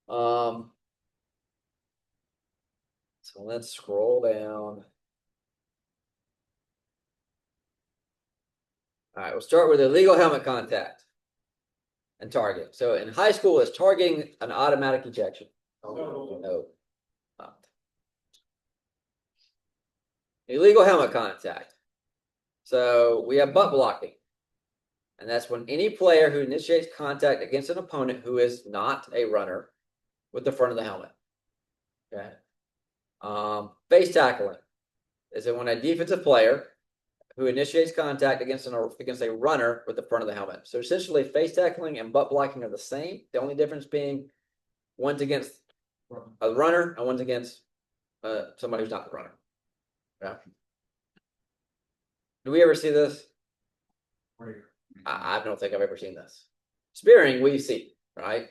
So let's scroll down. All right, we'll start with illegal helmet contact and targeting. So in high school, is targeting an automatic ejection? No. Not. Illegal helmet contact. So we have butt blocking. And that's when any player who initiates contact against an opponent who is not a runner with the front of the helmet. Okay. Face tackling is it when a defensive player who initiates contact against a runner with the front of the helmet. So essentially, face tackling and butt blocking are the same. The only difference being one's against a runner and one's against somebody who's not the runner. Yeah. Do we ever see this? I don't think I've ever seen this. Spearing, we see, right?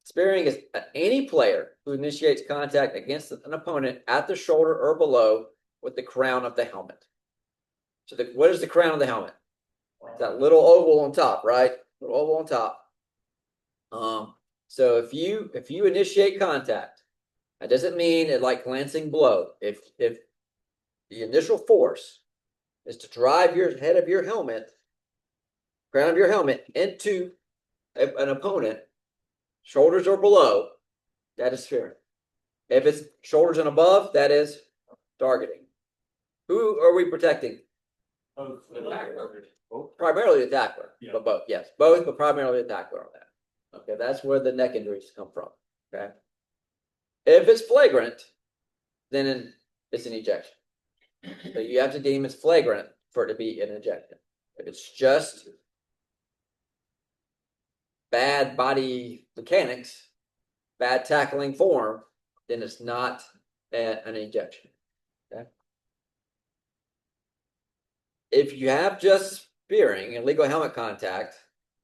Spearing is any player who initiates contact against an opponent at the shoulder or below with the crown of the helmet. So what is the crown of the helmet? That little oval on top, right? Little oval on top. So if you initiate contact, that doesn't mean it like glancing blow. If the initial force is to drive your head of your helmet, crown of your helmet into an opponent, shoulders or below, that is spearing. If it's shoulders and above, that is targeting. Who are we protecting? Primarily the tackler, yeah. But both, yes, both, but primarily the tackler on that. Okay, that's where the neck injuries come from. Okay, if it's flagrant, then it's an ejection. So you have to deem it's flagrant for it to be an ejection. If it's just bad body mechanics, bad tackling form, then it's not an ejection. Okay. If you have just spearing and illegal helmet contact,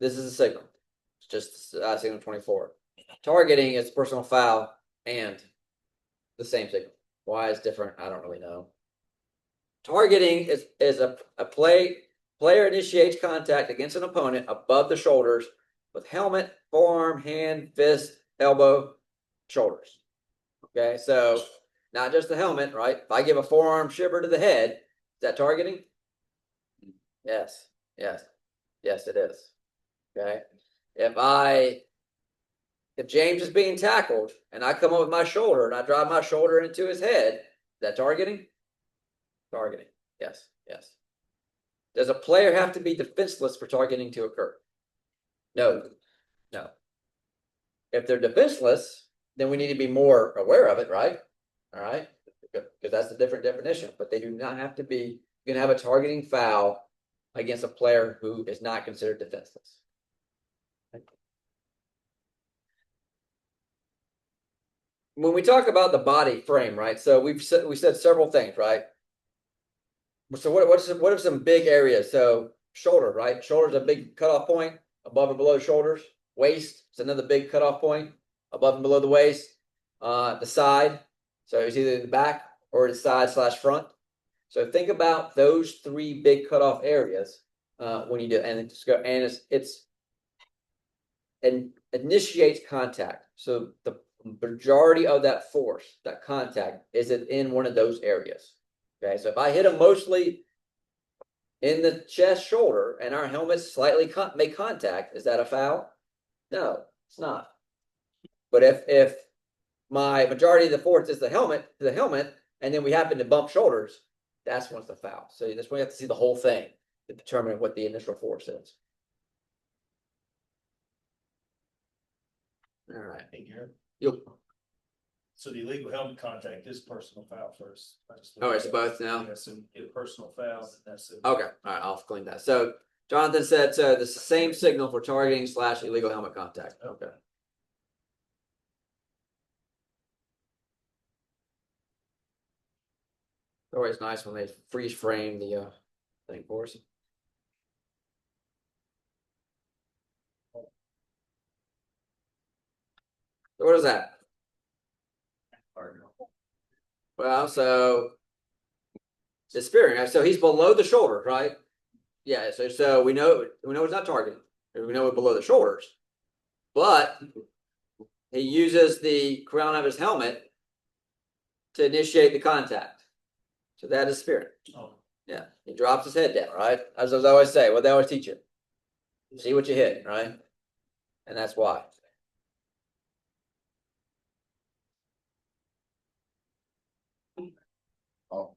this is a signal. It's just signal 24. Targeting is personal foul and the same signal. Why it's different, I don't really know. Targeting is a player initiates contact against an opponent above the shoulders with helmet, forearm, hand, fist, elbow, shoulders. Okay, so not just the helmet, right? If I give a forearm shiver to the head, is that targeting? Yes, yes, yes, it is. Okay, if James is being tackled and I come up with my shoulder and I drive my shoulder into his head, is that targeting? Targeting, yes, yes. Does a player have to be defenseless for targeting to occur? No, no. If they're defenseless, then we need to be more aware of it, right? All right, because that's a different definition. But they do not have to be. You can have a targeting foul against a player who is not considered defenseless. When we talk about the body frame, right? So we said several things, right? So what are some big areas? So shoulder, right? Shoulder's a big cutoff point above and below shoulders. Waist is another big cutoff point above and below the waist. The side, so it's either the back or the side / front. So think about those three big cutoff areas when you do, and it initiates contact. So the majority of that force, that contact, is in one of those areas. Okay, so if I hit them mostly in the chest, shoulder, and our helmets slightly make contact, is that a foul? No, it's not. But if my majority of the force is the helmet, and then we happen to bump shoulders, that's when it's a foul. So that's when you have to see the whole thing to determine what the initial force is. All right. So the illegal helmet contact is personal foul first. Oh, it's both now? Yeah, so get a personal foul, and that's it. Okay, all right, I'll clean that. So Jonathan said, so the same signal for targeting / illegal helmet contact. Okay. Always nice when they freeze frame the thing for us. So what is that? Well, so it's spearing. So he's below the shoulder, right? Yeah. So we know it's not targeting. We know it's below the shoulders, but he uses the crown of his helmet to initiate the contact. So that is spearing. Oh, Yeah, he drops his head down, right? As I always say, what they always teach you. See what you hit, right? And that's why. Oh.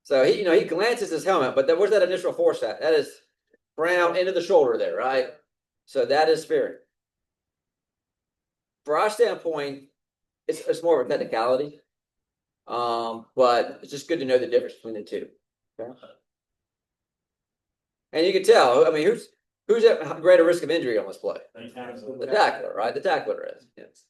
So he glances his helmet, but where's that initial force at? That is Brown into the shoulder there, right? So that is spearing. For our standpoint, it's more of a technicality. But it's just good to know the difference between the two. Okay? And you can tell, I mean, who's at greater risk of injury on this play? The tackler, right? The tackler is. Yes.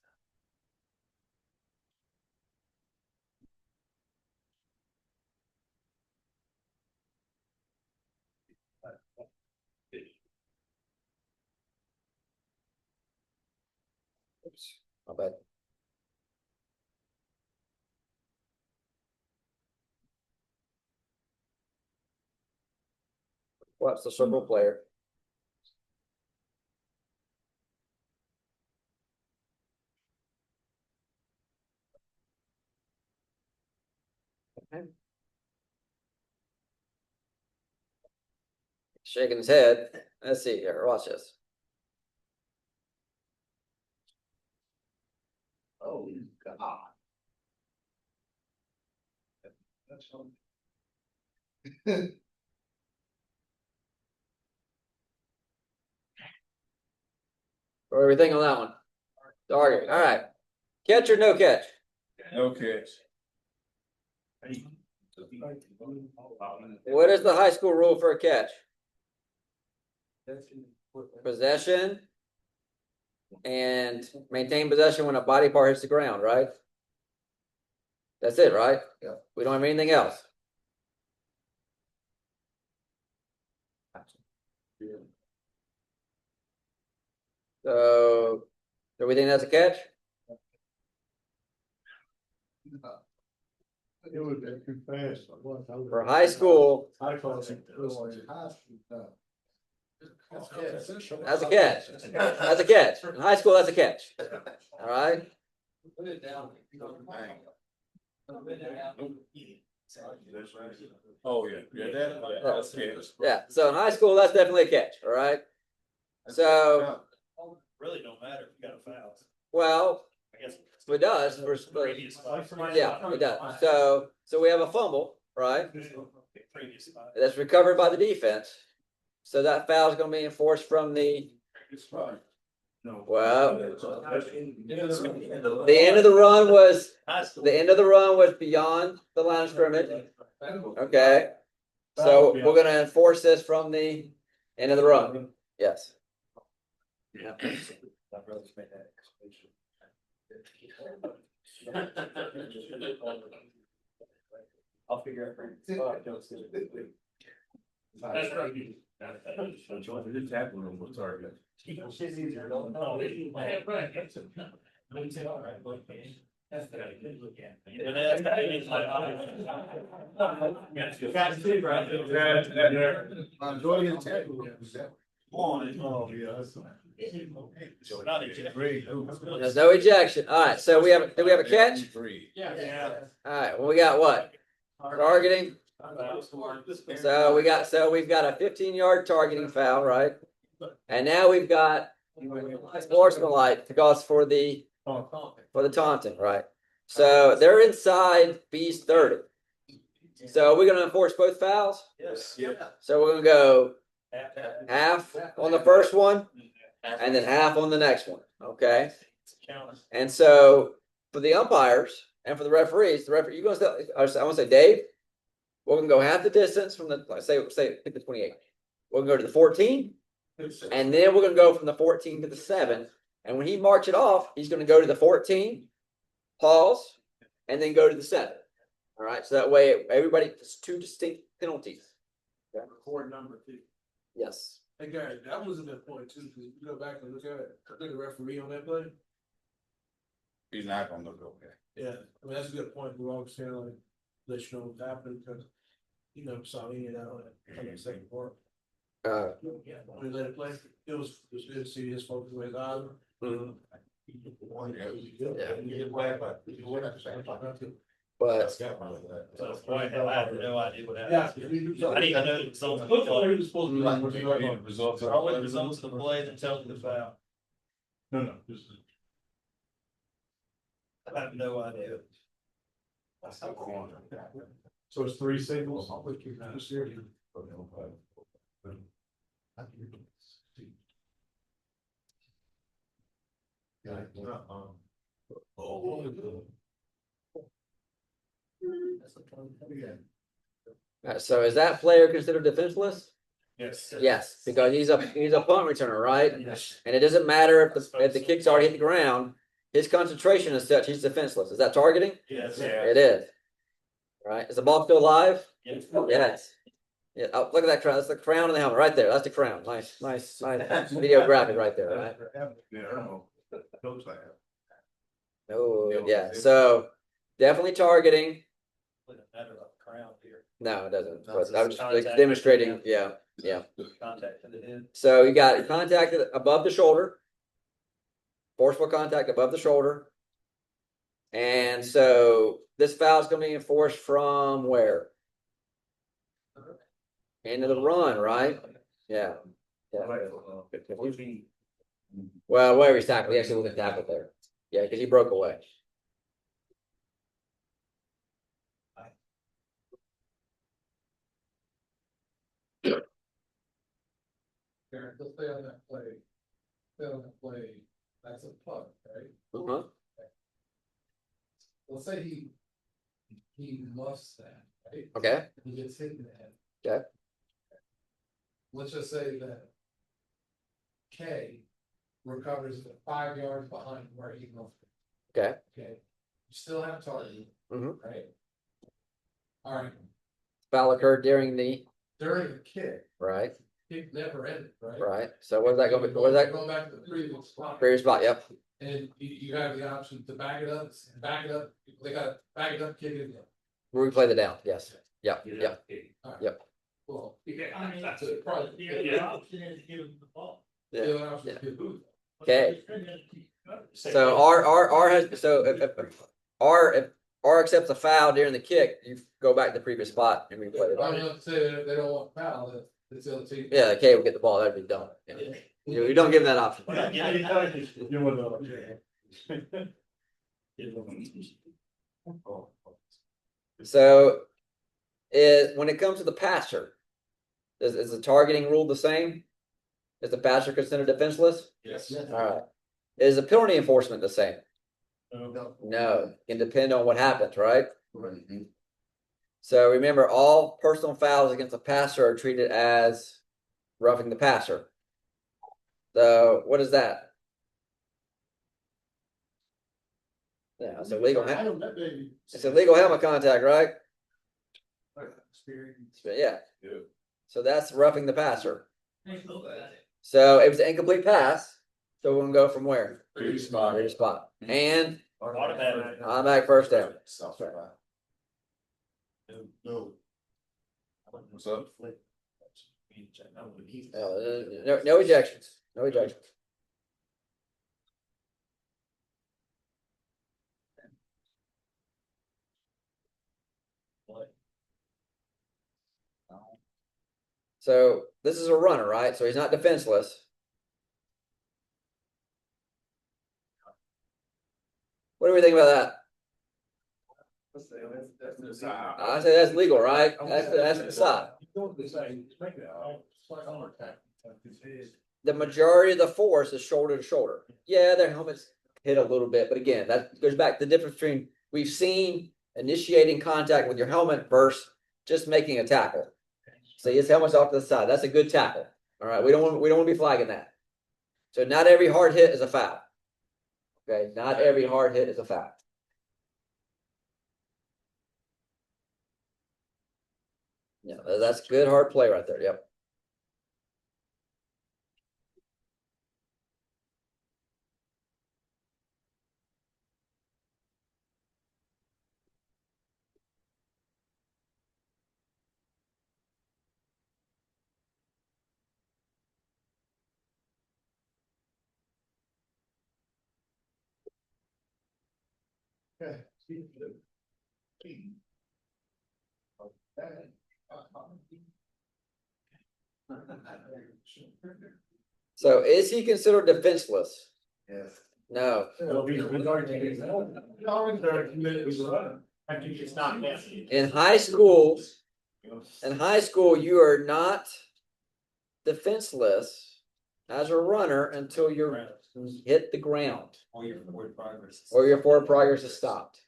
Oops, my bad. What's the circle player? Okay. Shaking his head. Let's see here. Watch this. Oh, God. That's Or everything on that one. Target. All right. Catch or no catch? No catch. What is the high school rule for a catch? Possession and maintain possession when a body part hits the ground, right? That's it, right? Yeah. We don't have anything else. So, do we think that's a catch? It would be too fast. For high school, that's a catch. That's a catch. In high school, that's a catch. All right. Oh, yeah, that's catch. Yeah. So in high school, that's definitely a catch. All right. So, really don't matter if you got a foul. well, I guess. it does. Previous five. Yeah, it does. So we have a fumble, right? Previous five. That's recovered by the defense. So that foul is going to be enforced from the. Well, the end of the run was beyond the line of scrimmage. Okay. So we're going to enforce this from the end of the run. Yes. Yeah. I'll figure out. That's right. The tackle room was target. She's easier. No, that's got a good look at. Oh, yeah. There's no ejection. All right. So do we have a catch? Yeah. All right. Well, we got what? Targeting. So we've got a 15-yard targeting foul, right? And now we've got sportsmanlike to cause for the taunting, right? So they're inside B's 30. So we're going to enforce both fouls. Yes. Yeah. So we're going to go half on the first one and then half on the next one. Okay. And so for the umpires and for the referees, you're going to I want to say, Dave, we're going to go half the distance from the, pick the 28. We're going to go to the 14, and then we're going to go from the 14 to the 7. And when he marks it off, he's going to go to the 14, pause, and then go to the 7. All right. So that way, everybody, it's two distinct penalties. Okay. Record number 2. Yes. Hey, Gary, that was a good point too, because if you go back and look at it, I think the referee on that play. He's not gonna look okay. Yeah, I mean, that's a good point. We're always saying like, let you know what's happening because, saw any of that on the second part. We let it play. It was good to see his focus with his eyes. mhm. Yeah. But So, boy, hell, I had no idea what Yeah. happened. I didn't even know the results. of the play. He was supposed to be like. Results. I went results of the play and tell me the foul. No, this is. I have no idea. So it's 3 signals. so is that player considered defenseless? Yes. Yes, because he's a punt returner, right? Yes. And it doesn't matter if the kick's already hit the ground. His concentration is such he's defenseless. Is that targeting? Yes. It is. Right? Is the ball still alive? Yes. Yes. Yeah. Oh, look at that crown. That's the crown of the helmet right there. That's the crown. Nice video graphic right there, right? Yeah, I don't know. Coach that. Oh, yeah. So definitely targeting. Matter of crown here. No, it doesn't. No, But it's I'm just contact. demonstrating. Yeah. Contact to the head. So you got contact above the shoulder, forceful contact above the shoulder. And so this foul is going to be enforced from where? Into the run, right? Yeah. Well, where he's tackled, he actually wasn't tackled there. Yeah, because he broke away. Karen, let's stay on that play. Stay on that play. That's a punt, right? Uh-huh. Let's say he muffs that, right? Okay. He gets hit in the head. Okay. Let's just say that K recovers 5 yards behind where he muffed it. Okay. Okay, you still have target, Mhm. right? All right, Foul occurred during the during the kick, right. it never ended, right? Right. So what is that going to be? What is that? Going back to the previous spot. Previous spot. Yep. And you have the option to back it up, they gotta back it up, kick it again. Replay the down. Yes. Yep. Yep. Yep. Well, I mean, that's it, probably. the option is give him the ball. Yeah. The other option is give who? Okay. So R has so if R accepts a foul during the kick, you go back to the previous spot and replay it. I'm not saying if they don't want foul, that it's the other team. Yeah, K will get the ball. That'd be dumb. Yeah. You don't give them that option. So, when it comes to the passer, is the targeting rule the same? Is the passer considered defenseless? Yes. All right. Is the penalty enforcement the same? No, it can depend on what happens, right? So remember, all personal fouls against a passer are treated as roughing the passer. So what is that? Yeah, it's illegal. It's illegal helmet contact, right? Yeah. So that's roughing the passer. So it was an incomplete pass. So we're gonna go from where? Previous spot. Previous spot. And Automatic. automatic first down. No. What's up? No ejections. No ejections. So this is a runner, right? So he's not defenseless. What do we think about that? I say that's legal, right? That's the side. The majority of the force is shoulder to shoulder. Yeah, their helmets hit a little bit, but again, that goes back to the difference between we've seen initiating contact with your helmet versus just making a tackle. So his helmet's off to the side. That's a good tackle. All right, we don't want to be flagging that. So not every hard hit is a foul. Okay, not every hard hit is a foul. Yeah, that's good hard play right there. Yep. So is he considered defenseless? Yes. No. I think it's not that. In high school, you are not defenseless as a runner until you hit the ground Or your forward progress. or your forward progress is stopped.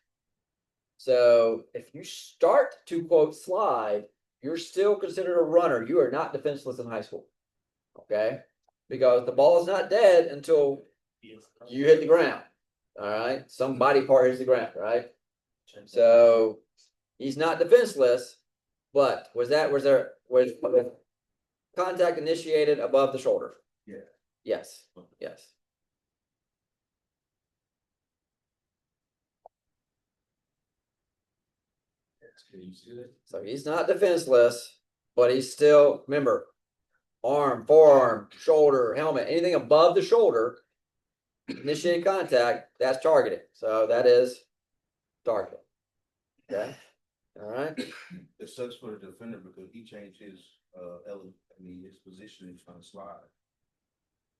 So if you start to quote slide, you're still considered a runner. You are not defenseless in high school. Okay? Because the ball is not dead until you hit the ground. All right. Some body part hits the ground, right? So he's not defenseless, but was contact initiated above the shoulder? Yeah. Yes. Yes. So he's not defenseless, but he's still, remember, arm, forearm, shoulder, helmet, anything above the shoulder, initiated contact, that's targeting. So that is targeting. Okay. All right. It sucks for the defender because he changed his his position in trying to slide.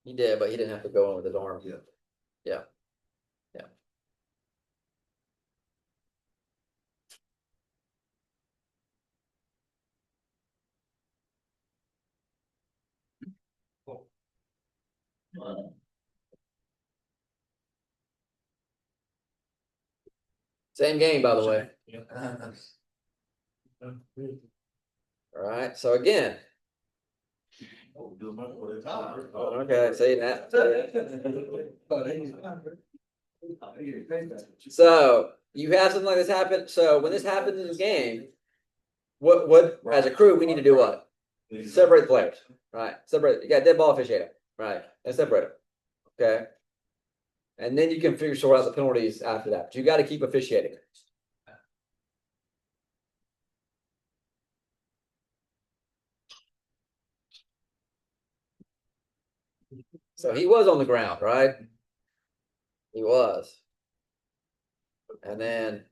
He did, but he didn't have to go in with his arm. Yeah. Yeah. Yeah. Same game, by the way. All right. So again, okay, see that. So you have something like this happen. So when this happens in the game, what as a crew we need to do what? Separate the players, right? Separate. You got dead ball officiator, right? And separate them. Okay. And then you can sort out the penalties after that. But you got to keep officiating. So he was on the ground, right? He was. And then,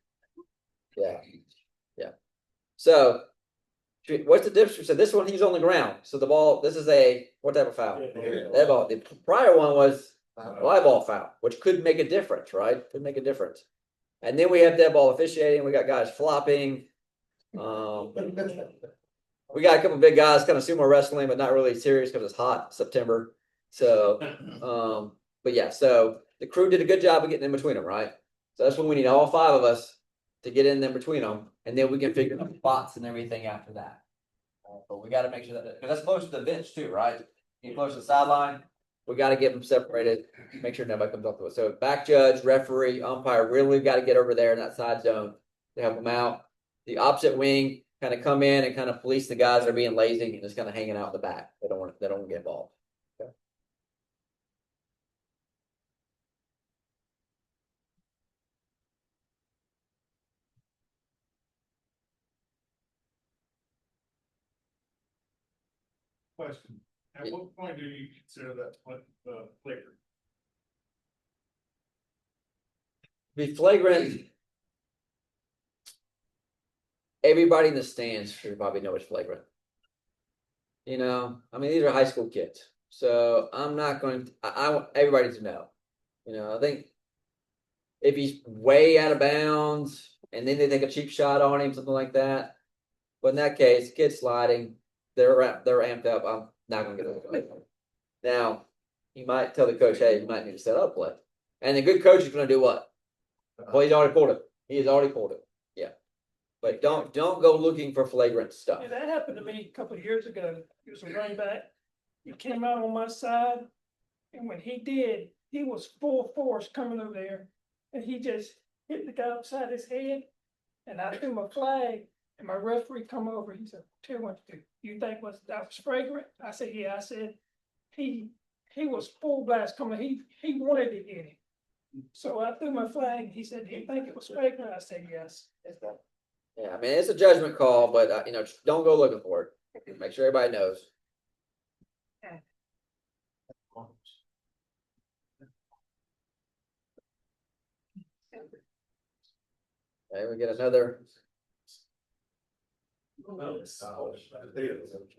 yeah. So what's the difference? So this one, he's on the ground. So the ball, this is what type of foul? Dead ball. The prior one was live ball foul, which could make a difference, right? Could make a difference. And then we have dead ball officiating. We got guys flopping. We got a couple big guys kind of sumo wrestling, but not really serious because it's hot September. So, but yeah, so the crew did a good job of getting in between them, right? So that's when we need all five of us to get in there between them, and then we can figure out spots and everything after that. But we got to make sure that because that's close to the bench too, right? You close to the sideline. We got to get them separated. Make sure nobody comes up to it. So back judge, referee, umpire really got to get over there in that side zone to help them out. The opposite wing kind of come in and kind of police the guys that are being lazy and just kind of hanging out in the back. They don't want to get involved. Okay. Question. At what point do you consider that flagrant? Be flagrant. Everybody in the stands should probably know it's flagrant. You know, I mean, these are high school kids. So I'm not going to, I want everybody to know. You know, I think if he's way out of bounds and then they take a cheap shot on him, something like that. But in that case, kid sliding, they're amped up. I'm not going to get it. Now, you might tell the coach, hey, you might need to set up play. And the good coach is going to do what? Well, he's already pulled it. He has already pulled it. Yeah. But don't go looking for flagrant stuff. Yeah, that happened to me a couple of years ago. He was a running back. He came out on my side, and when he did, he was full force coming over there, and he just hit the guy upside his head. And I threw my flag, and my referee come over. He said, "Tell what to do. You think that was flagrant?" I said, "Yeah." I said, "He was full blast coming. He wanted to get him." So I threw my flag. He said, "Do you think it was flagrant?" I said, "Yes." Yeah, I mean, it's a judgment call, but you know, don't go looking for it. Make sure everybody knows. we get another.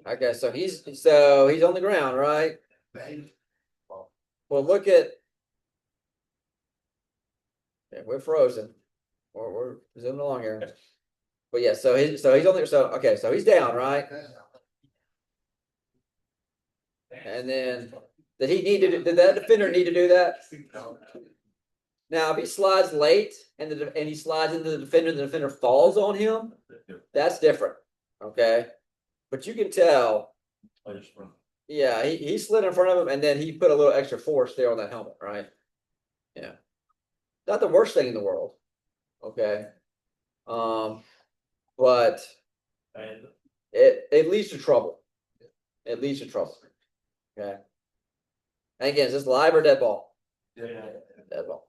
Okay, so he's on the ground, right? Well, look at. Yeah, we're frozen. We're zooming along here. But yeah, so he's only okay, so he's down, right? And then did that defender need to do that? Now, if he slides late and he slides into the defender falls on him, that's different. Okay. But you can tell, yeah, he slid in front of him and then he put a little extra force there on that helmet, right? Yeah. Not the worst thing in the world. Okay. But it leads to trouble. It leads to trouble. Okay. And again, is this live or dead ball? Dead ball.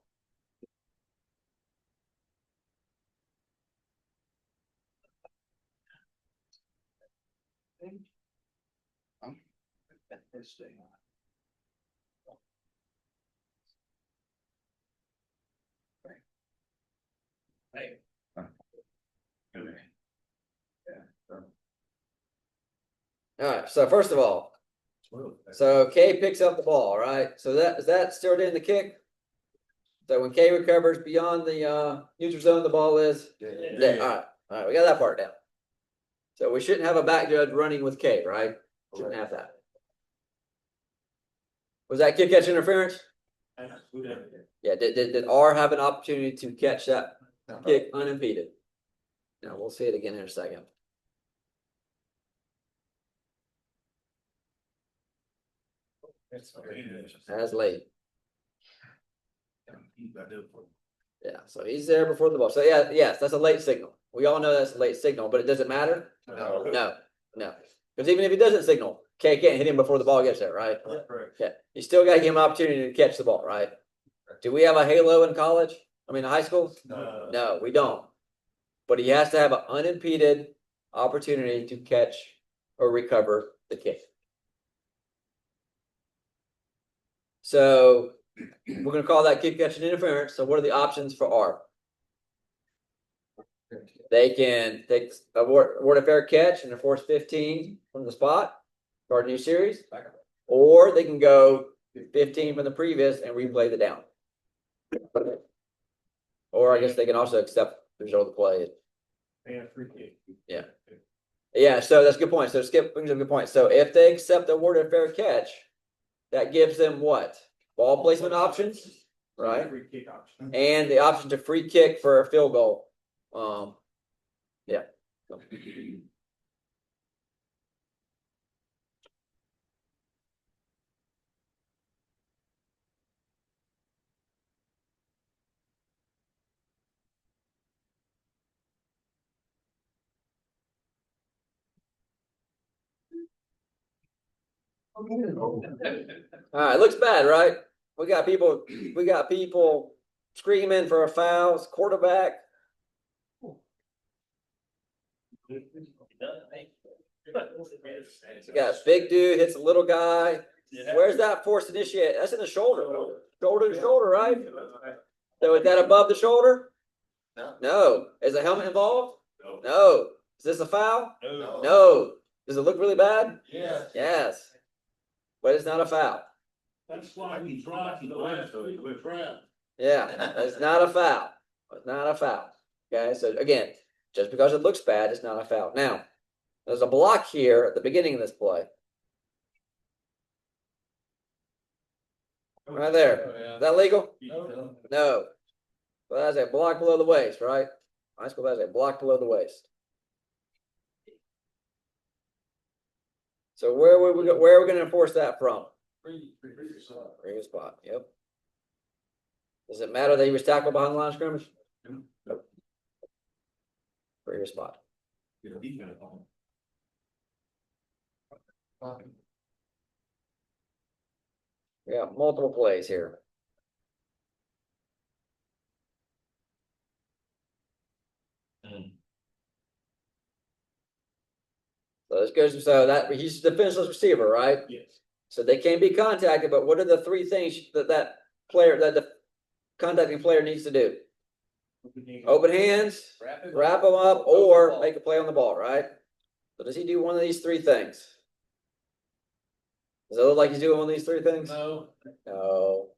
All right. So first of all, so K picks up the ball, right? So is that still in the kick? So when K recovers beyond the neutral zone, the ball is dead. All right, we got that part down. So we shouldn't have a back judge running with K, right? Shouldn't have that. Was that kick catch interference? Yeah. Did R have an opportunity to catch that kick unimpeded? Now we'll see it again in a second. As late. Yeah, so he's there before the ball. So yeah, yes, that's a late signal. We all know that's a late signal, but it doesn't matter. No. Because even if he doesn't signal, K can't hit him before the ball gets there, right? Yeah, you still got to give him an opportunity to catch the ball, right? Do we have a halo in college? I mean, high school? No, we don't. But he has to have an unimpeded opportunity to catch or recover the kick. So we're going to call that kick catch and interference. So what are the options for R? They can take award a fair catch and enforce 15 from the spot, start a new series, or they can go 15 from the previous and replay the down. Or I guess they can also accept the result of the play. Yeah. So that's a good point. So Skip brings up a good point. So if they accept the award a fair catch, that gives them what? Ball placement options, right? Free kick option. And the option to free kick for a field goal. Yeah. All right, looks bad, right? We got people screaming for a foul. It's quarterback. You got a big dude hits a little guy. Where's that force initiate? That's in the shoulder. Shoulder to shoulder, right? So is that above the shoulder? No. Is the helmet involved? No. Is this a foul? No. Does it look really bad? Yes. But it's not a foul. That's why we dropped the last week with Brad. Yeah, it's not a foul. It's not a foul. Okay, so again, just because it looks bad, it's not a foul. Now, there's a block here at the beginning of this play. Right there. Is that legal? No. Well, that's a block below the waist, right? High school has a block below the waist. So where are we going to enforce that from? Previous spot. Yep. Does it matter that he was tackled behind the line of scrimmage? Nope. Previous spot. We got multiple plays here. So this goes. So that he's the defenseless receiver, right? Yes. So they can be contacted, but what are the three things that the contacting player needs to do? Open hands, wrap them up, or make a play on the ball, right? So does he do one of these three things? Does it look like he's doing one of these three things? No, No,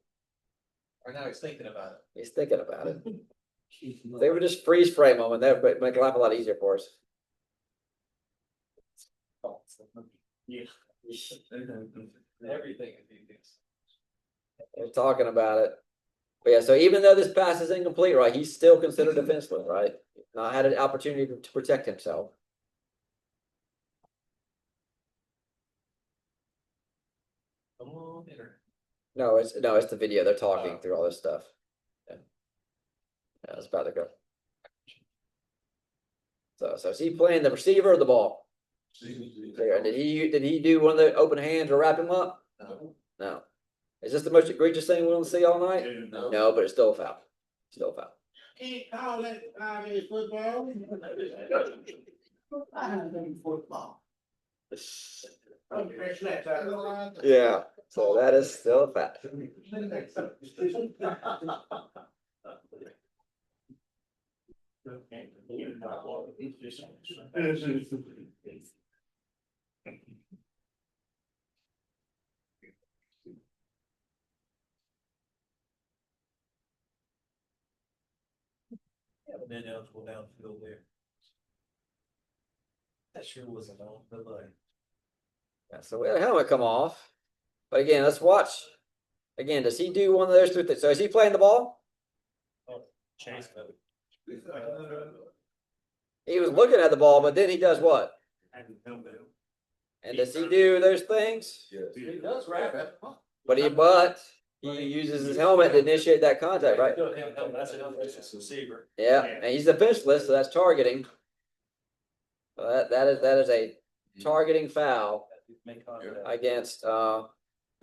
right now he's thinking about he's thinking about it. They would just freeze frame them and that would make life a lot easier for us. it. Everything is easy. They're talking about it. But yeah, so even though this pass is incomplete, right, he's still considered defenseless, right? Not had an opportunity to protect himself. Come on, hitter. No, it's the video. They're talking through all this stuff. Yeah, yeah, it's about to go. So is he playing the receiver or the ball? Did he do one of the open hands or wrap him up? No. No. Is this the most egregious thing we're gonna see all night? No, but it's still a foul. Still a foul. Can't call that 5-A football. Okay, snap that. Yeah. So that is still a foul. Haven't been eligible downfield there. That sure wasn't on, but like. Yeah, so we had a helmet come off. But again, let's watch. Again, does he do one of those two things? So is he playing the ball? Chase mode. He was looking at the ball, but then he does what? And does he do those things? He does wrap it. But he uses his helmet to initiate that contact, right? That's an offensive receiver. Yeah, and he's defenseless, so that's targeting. So that is a targeting foul Make contact. against a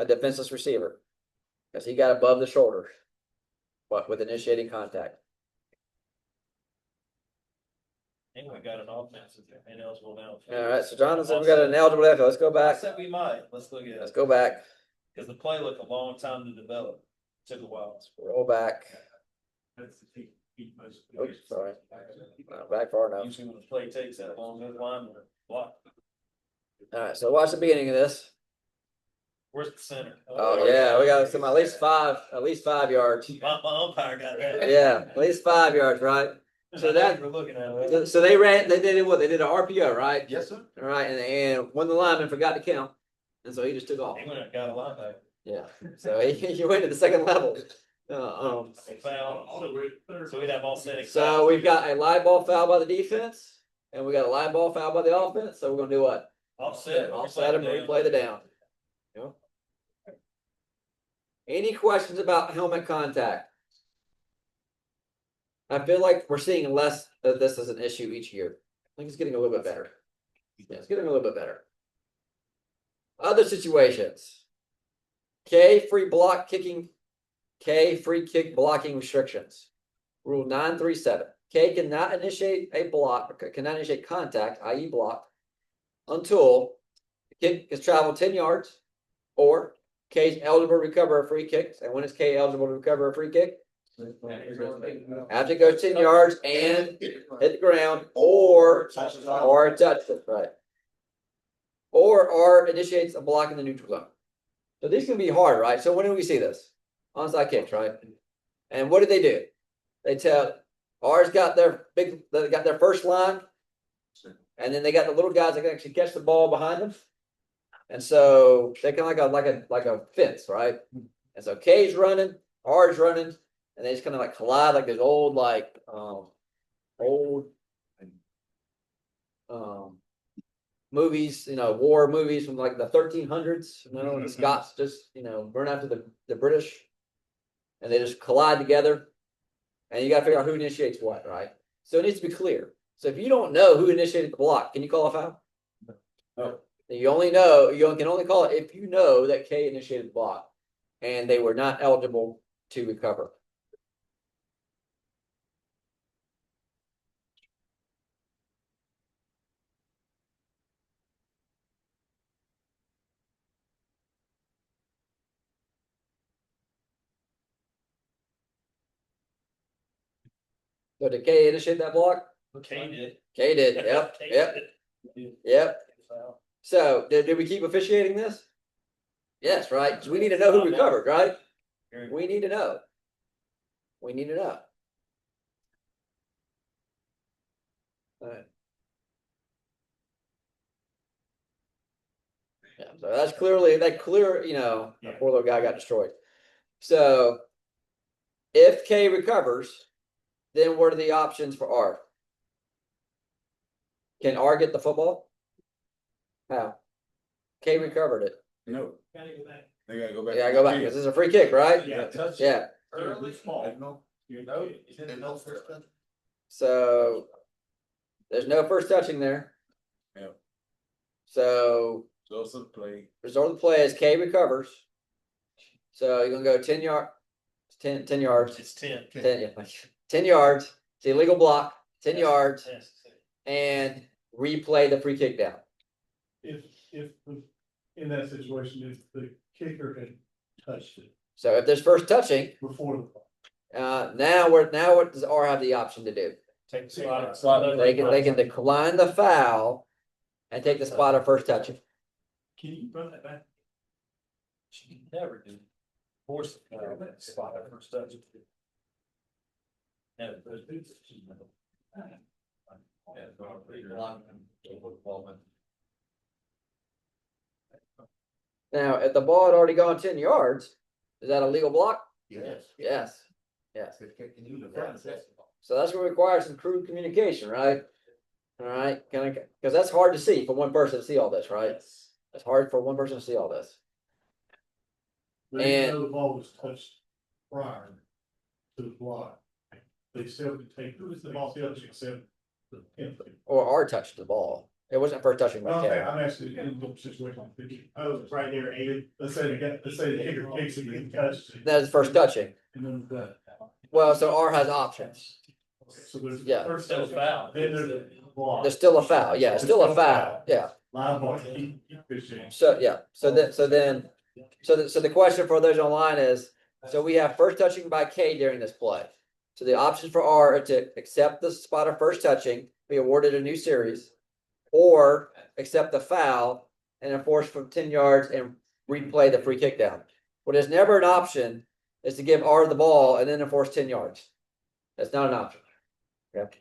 defenseless receiver. Because he got above the shoulder. But with initiating contact. And we got an offensive ineligible now. All right, so Jonathan said we got an eligible left. Let's go I back. said we might, let's look at Let's it, go back. because the play looked a long time to develop, took a while. Roll back. Oops, sorry. Not back far enough. Usually when the play takes that long, those linemen are blocked. All right, so watch the beginning of this. Where's the center? Oh yeah, we got some at least 5 yards. My umpire got that. Yeah, at least 5 yards, right? So that We're looking at it. so they did what? They did an RPO, right? Yes, sir. All right, and one of the linemen forgot to count, and so he just took off. He went and got a linebacker. Yeah, so he went to the second level. Foul. So we'd have all setting. So we've got a live ball foul by the defense, and we got a live ball foul by the offense. So we're gonna do what? Offset. Offset them, replay the down. You know? Any questions about helmet contact? I feel like we're seeing less of this as an issue each year. I think it's getting a little bit better. Yeah, it's getting a little bit better. Other situations. K free kick blocking restrictions. Rule 937. K cannot initiate a block, cannot initiate contact, i.e. block, until the kick has traveled 10 yards, or K is eligible to recover a free kick. And when is K eligible to recover a free kick? After it goes 10 yards and hit the ground, or touch it, right? Or initiates a block in the neutral zone. So these can be hard, right? So when do we see this? Onside kicks, right? And what did they do? They tell ours got their first line, and then they got the little guys that can actually catch the ball behind them. And so they're kind of like a fence, right? And so K's running, R's running, and they just kind of like collide like those old movies, war movies from like the 1300s, and the Scots just, burn after the British, and they just collide together, and you got to figure out who initiates what, right? So it needs to be clear. So if you don't know who initiated the block, can you call a foul? No. You can only call it if you know that K initiated the block, and they were not eligible to recover. So did K initiate that block? Kane did. K did, yep, Kane yep, did. yep. So did we keep officiating this? Yes, right, 'cause we need to know who recovered, right? We need to know. We need to know. Alright. Yeah, so that's clearly, you know, Yeah. that poor little guy got destroyed. So if K recovers, then what are the options for R? Can R get the football? How? K recovered it. No, Gotta go back. they gotta go back. Yeah, go back, because this is a free kick, right? Yeah. Yeah, Early small. No, No. so there's no first touching there. Yep. So Joseph play. result of the play is K recovers. So you're gonna go 10 yards, It's 10. 10, yeah, 10 yards, it's the illegal block, 10 yards, and replay the free kick down. If, in that situation, if the kicker had touched it So if there's first touching, before the ball. now what does R have the option to do? Take the slide. They can decline the foul and take the spot of first touching. Can you run that back? She never do. Force the spot at first touch. Yeah, there's- Now, if the ball had already gone 10 yards, is that a legal block? Yes. Yes, yes. Can you defend that? So that's what requires some crude communication, right? All right, because that's hard to see for one person to see all this, right? It's hard for one person to see all this. But even though the ball was touched prior to the block, they still could take, who was the ball touch except the penalty? Or R touched the ball. It wasn't first touching by Okay, K. I'm actually in the situation. Oh, it's right there, Aiden. Let's say the kicker kicks it and touches it. That is first touching. And then the. Well, so R has options. So there's. Yeah. First Still foul. Then there's a block. There's still a foul. Yeah, it's still a foul. Yeah. Live ball, keep fishing. So yeah. So the question for those online is: so we have first touching by K during this play. So the options for R are to accept the spot of first touching, be awarded a new series, or accept the foul and enforce from 10 yards and replay the free kick down. What is never an option is to give R the ball and then enforce 10 yards. That's not an option. Okay.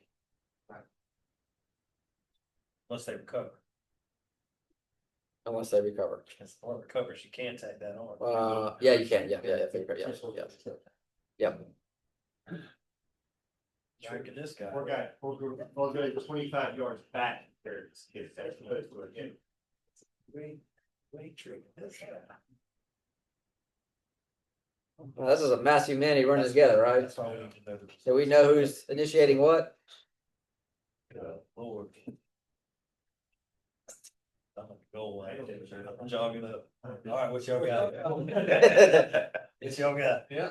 Unless they recover. Unless they recover. If the ball recovers, you can't take that on. Yeah, you can. Yeah. Yep. Tricking this guy. We're going 25 yards back there. If that's what again. Wait, tricking this guy. Well, this is a mass humanity running together, right? That's why we need to know. So we know who's initiating what. Lord. I'm gonna go away. I'm jogging up. All right, what y'all got? What y'all got? Yeah.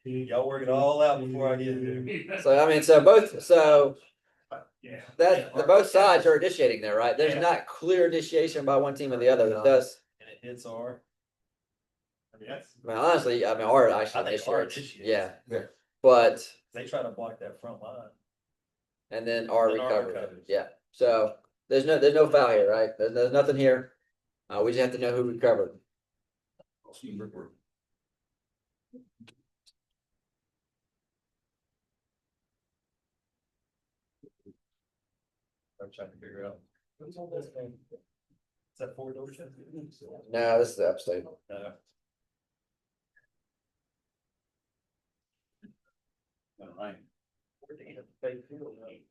Y'all work it all out before I get there. So I mean, Yeah. both sides are initiating there, right? There's not clear initiation by one team or the other. It does. And it hits R. I mean, that's. I mean, honestly, R I actually think R initiates. initiates. Yeah. But They try to block that front line. and then R Then R recovers. recovers. Yeah. So there's no foul here, right? There's nothing here. We just have to know who recovered. I'm trying to figure out. What's all this thing? Is that four door shut? No, this is the upstate. No. Right. Where the hell they feel like?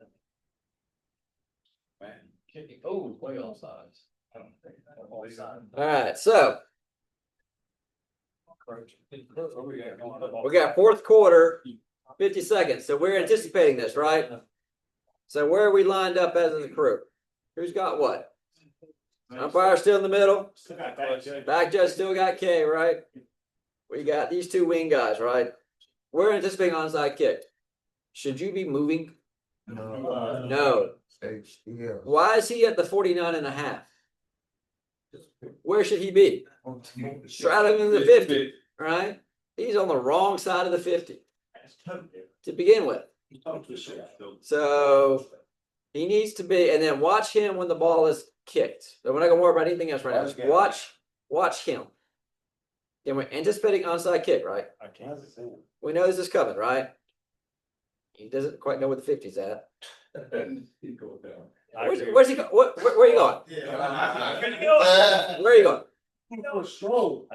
Man. Oh, way offsides. I don't think. Offside. All right, so we got fourth quarter, 50 seconds. So we're anticipating this, right? So where are we lined up as a crew? Who's got what? Umpire still in the middle. Still got back, Judge. Back judge still got K, right? We got these two wing guys, right? We're anticipating onside kick. Should you be moving? No. Yeah. Why is he at the 49 and a half? Where should he be? Straddling the 50, right? He's on the wrong side of the 50 That's tough there. to begin with. So he needs to be, and then watch him when the ball is kicked. So we're not gonna worry about anything else right now. Just watch him. Then we're anticipating onside kick, right? I can't. We know this is coming, right? He doesn't quite know where the 50's at. Where's he go? Where are you going? Where are you going? I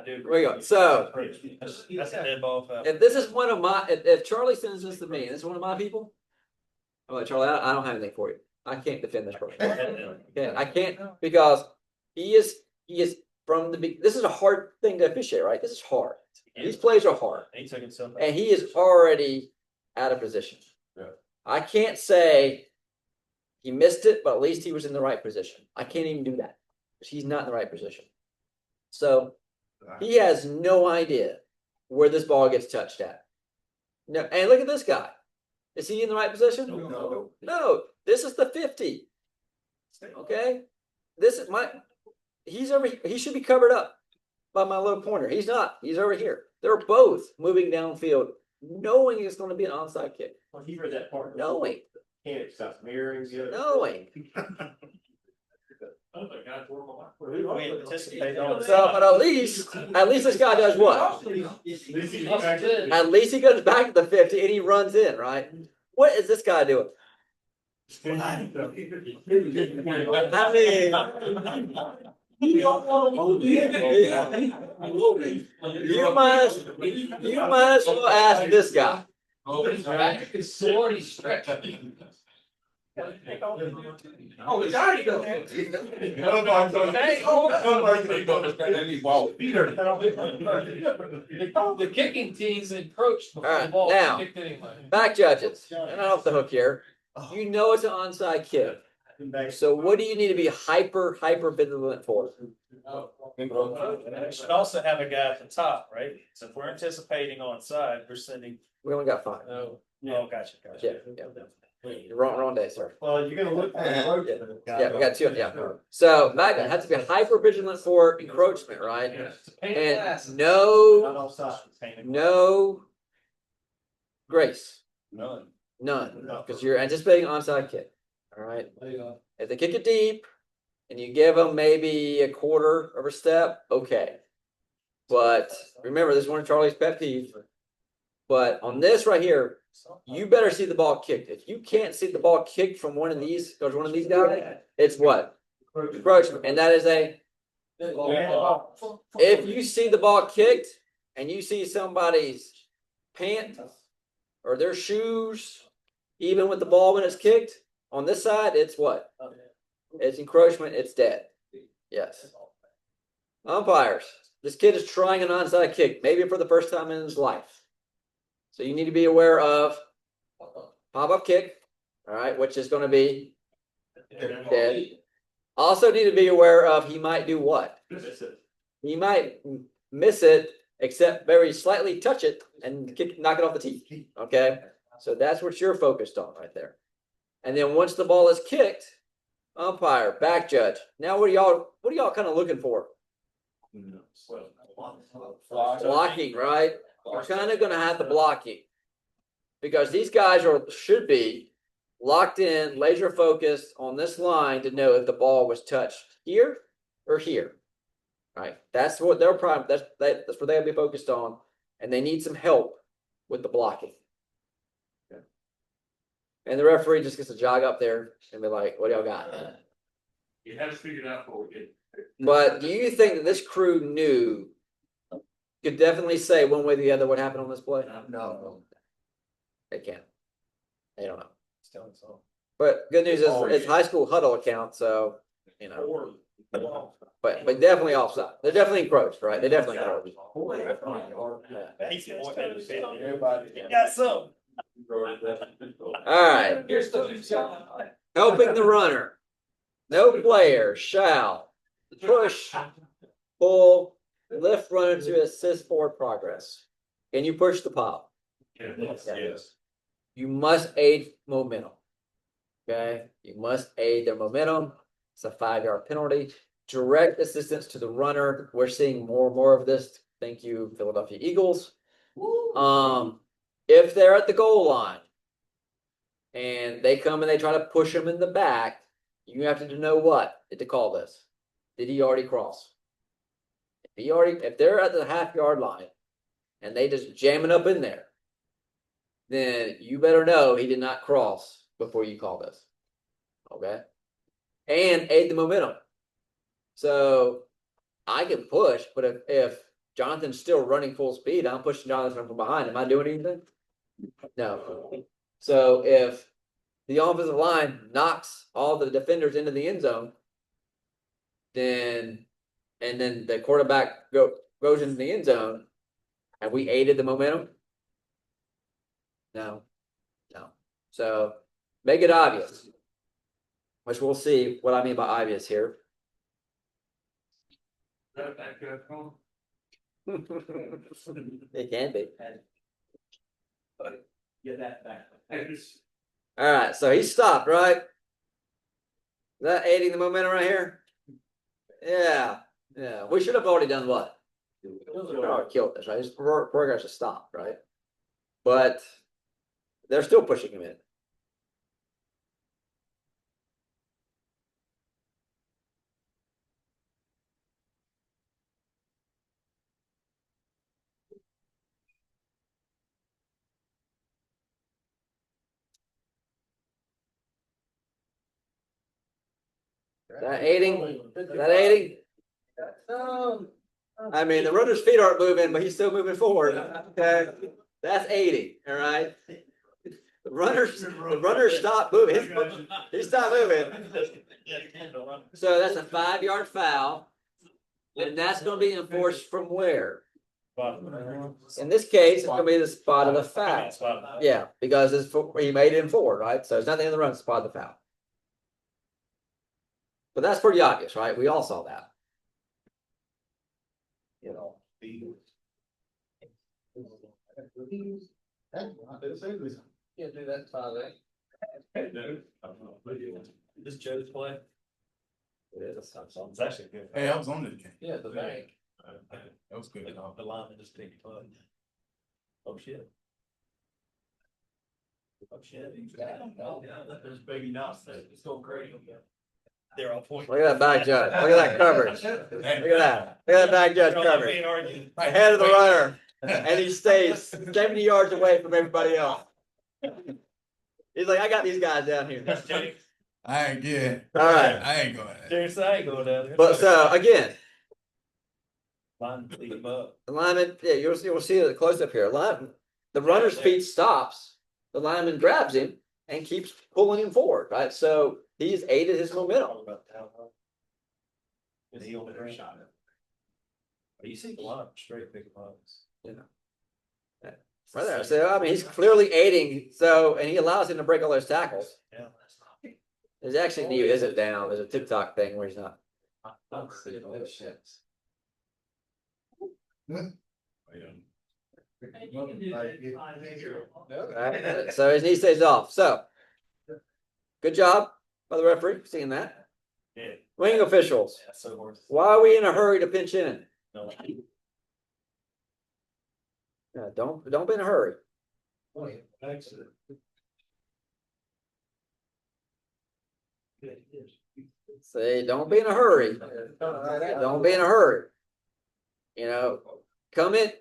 do. Where you going? So That's a dead ball foul. if this is one of my, if Charlie sends this to me, and this is one of my people, I'm like, Charlie, I don't have anything for you. I can't defend this person. Okay, I can't because he is from the big. This is a hard thing to officiate, right? This is hard. These plays are hard, He took himself. and he is already out of position. Yeah. I can't say he missed it, but at least he was in the right position. I can't even do that because he's not in the right position. So he has no idea where this ball gets touched at. No, and look at this guy. Is he in the right position? No. No, this is the 50. Okay. This is he's over, he should be covered up by my low pointer. He's not. He's over here. They're both moving downfield, knowing it's going to be an onside kick. Well, he read that part. Knowing. Can't accept mirrors. Knowing. We anticipate on. So, but at least this guy does what? At least he goes back to the 50 and he runs in, right? What is this guy doing? I mean, you might as well ask this guy. Oh, it's already go. The kicking team's encroached before Alright, the ball now. kicked anyway. Back judges, and I'm off the hook here. You know it's an onside kick. So what do you need to be hyper vigilant for? We should also have a guy at the top, right? So if we're anticipating on side, we're sending. We only got 5. Oh, gotcha. Yeah. Wrong day, sir. Well, you're gonna look. Yeah, we got 2. Yeah. So back has to be hyper vigilant for encroachment, right? And no grace, None. none, because you're anticipating onside kick. All right. If they kick it deep and you give them maybe a quarter of a step, okay. But remember, this is one of Charlie's pet peeves. But on this right here, you better see the ball kicked. If you can't see the ball kicked from one of these, because one of these guys, it's what? Encroachment. And that is if you see the ball kicked and you see somebody's pants or their shoes, even with the ball when it's kicked, on this side, it's what? It's encroachment, it's dead. Yes. Umpires, this kid is trying an onside kick, maybe for the first time in his life. So you need to be aware of pop-up kick, all right, which is going to be dead. Also need to be aware of he might do what? He might miss it, except very slightly touch it and knock it off the tee. Okay, so that's what you're focused on right there. And then once the ball is kicked, umpire, back judge. Now what are y'all kind of looking for? Blocking, right? You're kind of going to have to blocking because these guys should be locked in, laser focused on this line to know if the ball was touched here or here. Right? That's what their problem. That's what they'll be focused on, and they need some help with the blocking. Okay. And the referee just gets to jog up there and be like, "What do y'all got?" You had to figure it out before we get. But do you think that this crew knew? Could definitely say one way or the other what happened on this play? No. They can't. They don't know. But good news is it's high school huddle account, so you know. But definitely offside. They're definitely encroached, right? They definitely encroached. Got some. All right. Helping the runner. No player shall push, pull, lift runner to assist forward progress. Can you push the pop? Yes. You must aid momentum. Okay? You must aid their momentum. It's a 5-yard penalty. Direct assistance to the runner. We're seeing more and more of this. Thank you, Philadelphia Eagles. If they're at the goal line, and they come and they try to push him in the back, you have to know what to call this. Did he already cross? If they're at the half-yard line and they just jam it up in there, then you better know he did not cross before you call this. Okay? And aid the momentum. So I can push, but if Jonathan's still running full speed, I'm pushing Jonathan from behind. Am I doing anything? No. So if the offensive line knocks all the defenders into the end zone, then the quarterback goes into the end zone, and we aided the momentum? No. So make it obvious, which we'll see what I mean by obvious here. It can be. Get that back. All right, so he stopped, right? Is that aiding the momentum right here? Yeah. We should have already done what? Killed this, right? His progress has stopped, right? But they're still pushing him in. That aiding? That aiding? I mean, the runner's feet aren't moving, but he's still moving forward. Okay, that's aiding. All right. The runner stopped moving. He stopped moving. So that's a 5-yard foul, and that's going to be enforced from where? In this case, it's going to be the spot of the foul. Yeah, because he made it in 4, right? So it's not the end of the run, it's the spot of the foul. But that's pretty obvious, right? We all saw that. You know. Can't do that 5-8. This Joe's play. It is. It's actually good. Hey, I was on this game. Yeah, the bank. That was good. The lineman just take a punt. Oh shit. Oh shit. There's baby knots there. It's going crazy. They're all pointing. Look at that back judge. Look at that coverage. Look at that. Look at that back judge coverage. Ahead of the runner. And he stays 70 yards away from everybody else. He's like, I got these guys down here. I ain't good. All right. I ain't going. Seriously, I ain't going down there. But so again, Line lead him up. the lineman, yeah, you'll see it close up here. The runner's feet stops. The lineman grabs him and keeps pulling him forward, right? So he's aided his momentum. Is he over there shot it? You see the line straight big lines. Right there. So I mean, he's clearly aiding. So and he allows him to break all those tackles. Yeah. There's actually knee isn't down. There's a TikTok thing where he's not. Right? So his knee stays off. So good job by the referee seeing that. Yeah. Wing officials. Yeah, so hard. Why are we in a hurry to pinch in? No. Yeah, don't be in a hurry. Say, don't be in a hurry. Don't be in a hurry. You know, come in.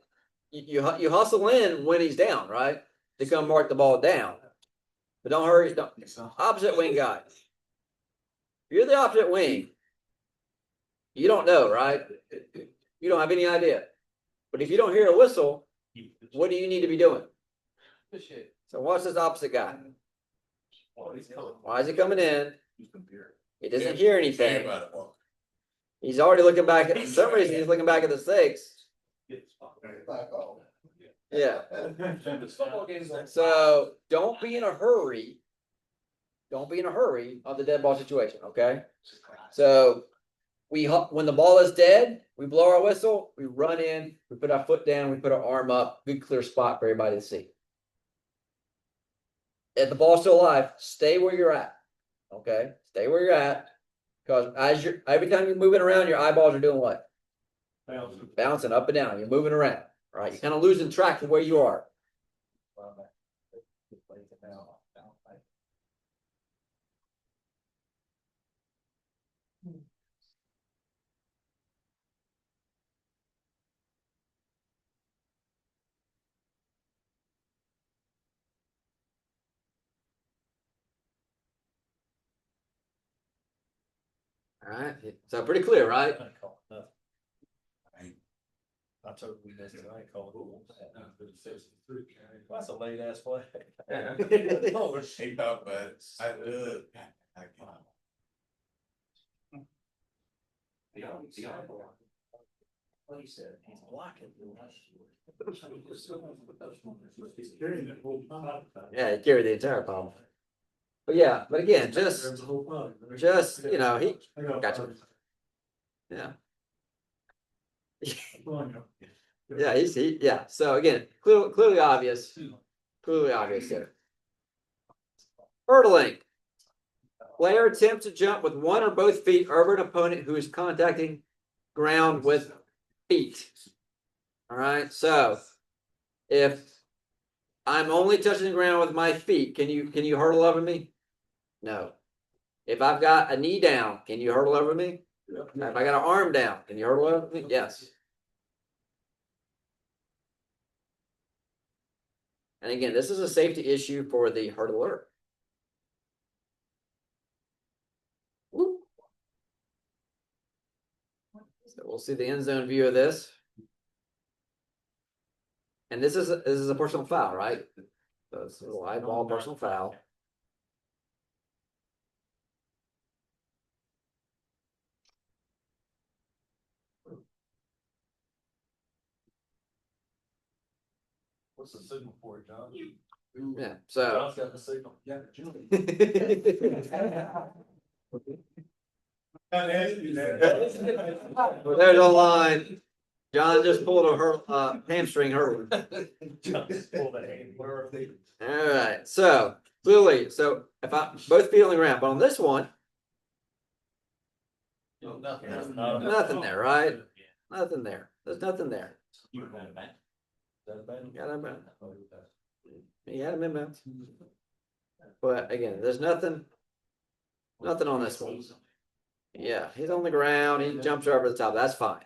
You hustle in when he's down, right? To come mark the ball down. But don't hurry. Don't. Opposite wing guy. If you're the opposite wing, you don't know, right? You don't have any idea. But if you don't hear a whistle, what do you need to be doing? So watch this opposite guy. Why is he coming in? He doesn't hear anything. He's already looking back at, for some reason, he's looking back at the stakes. Yeah. So don't be in a hurry. Don't be in a hurry of the dead ball situation, okay? So when the ball is dead, we blow our whistle, we run in, we put our foot down, we put our arm up, good clear spot for everybody to see. If the ball's still alive, stay where you're at. Okay? Stay where you're at. Because every time you're moving around, your eyeballs are doing what? Bouncing up and down. You're moving around. Right? You're kind of losing track of where you are. All right, so pretty clear, right? I ain't call it nothing. I totally missed it. I ain't called it. Well, that's a late ass flag. He thought about it. I did. I can't. What he said, he's blocking. He's carrying that whole pile. Yeah, he carried the entire problem. But yeah, but again, Grabs just the whole pile. you know, he gotcha. Yeah. Yeah, yeah. So again, clearly obvious there. Hurdling. Player attempts to jump with one or both feet over an opponent who is contacting ground with feet. All right. So if I'm only touching the ground with my feet, can you hurdle over me? No. If I've got a knee down, can you hurdle over me? If I got an arm down, can you hurdle over me? Yes. And again, this is a safety issue for the hurdler. Woo. So we'll see the end zone view of this. And this is a personal foul, right? So it's a live ball personal foul. What's the signal for it, John? Yeah. So John's got the signal. Yeah. well, there's online. John just pulled a hamstring hurdle. John just pulled a hand. Where are they? All right. So clearly, so if I both feet on the ground, but on this one, Nothing. nothing there, right? Nothing there. There's nothing there. You were going back. Is that a bad? Got him out. He had him in bounds. But again, there's nothing on this one. Yeah, he's on the ground. He jumps over the top. That's fine.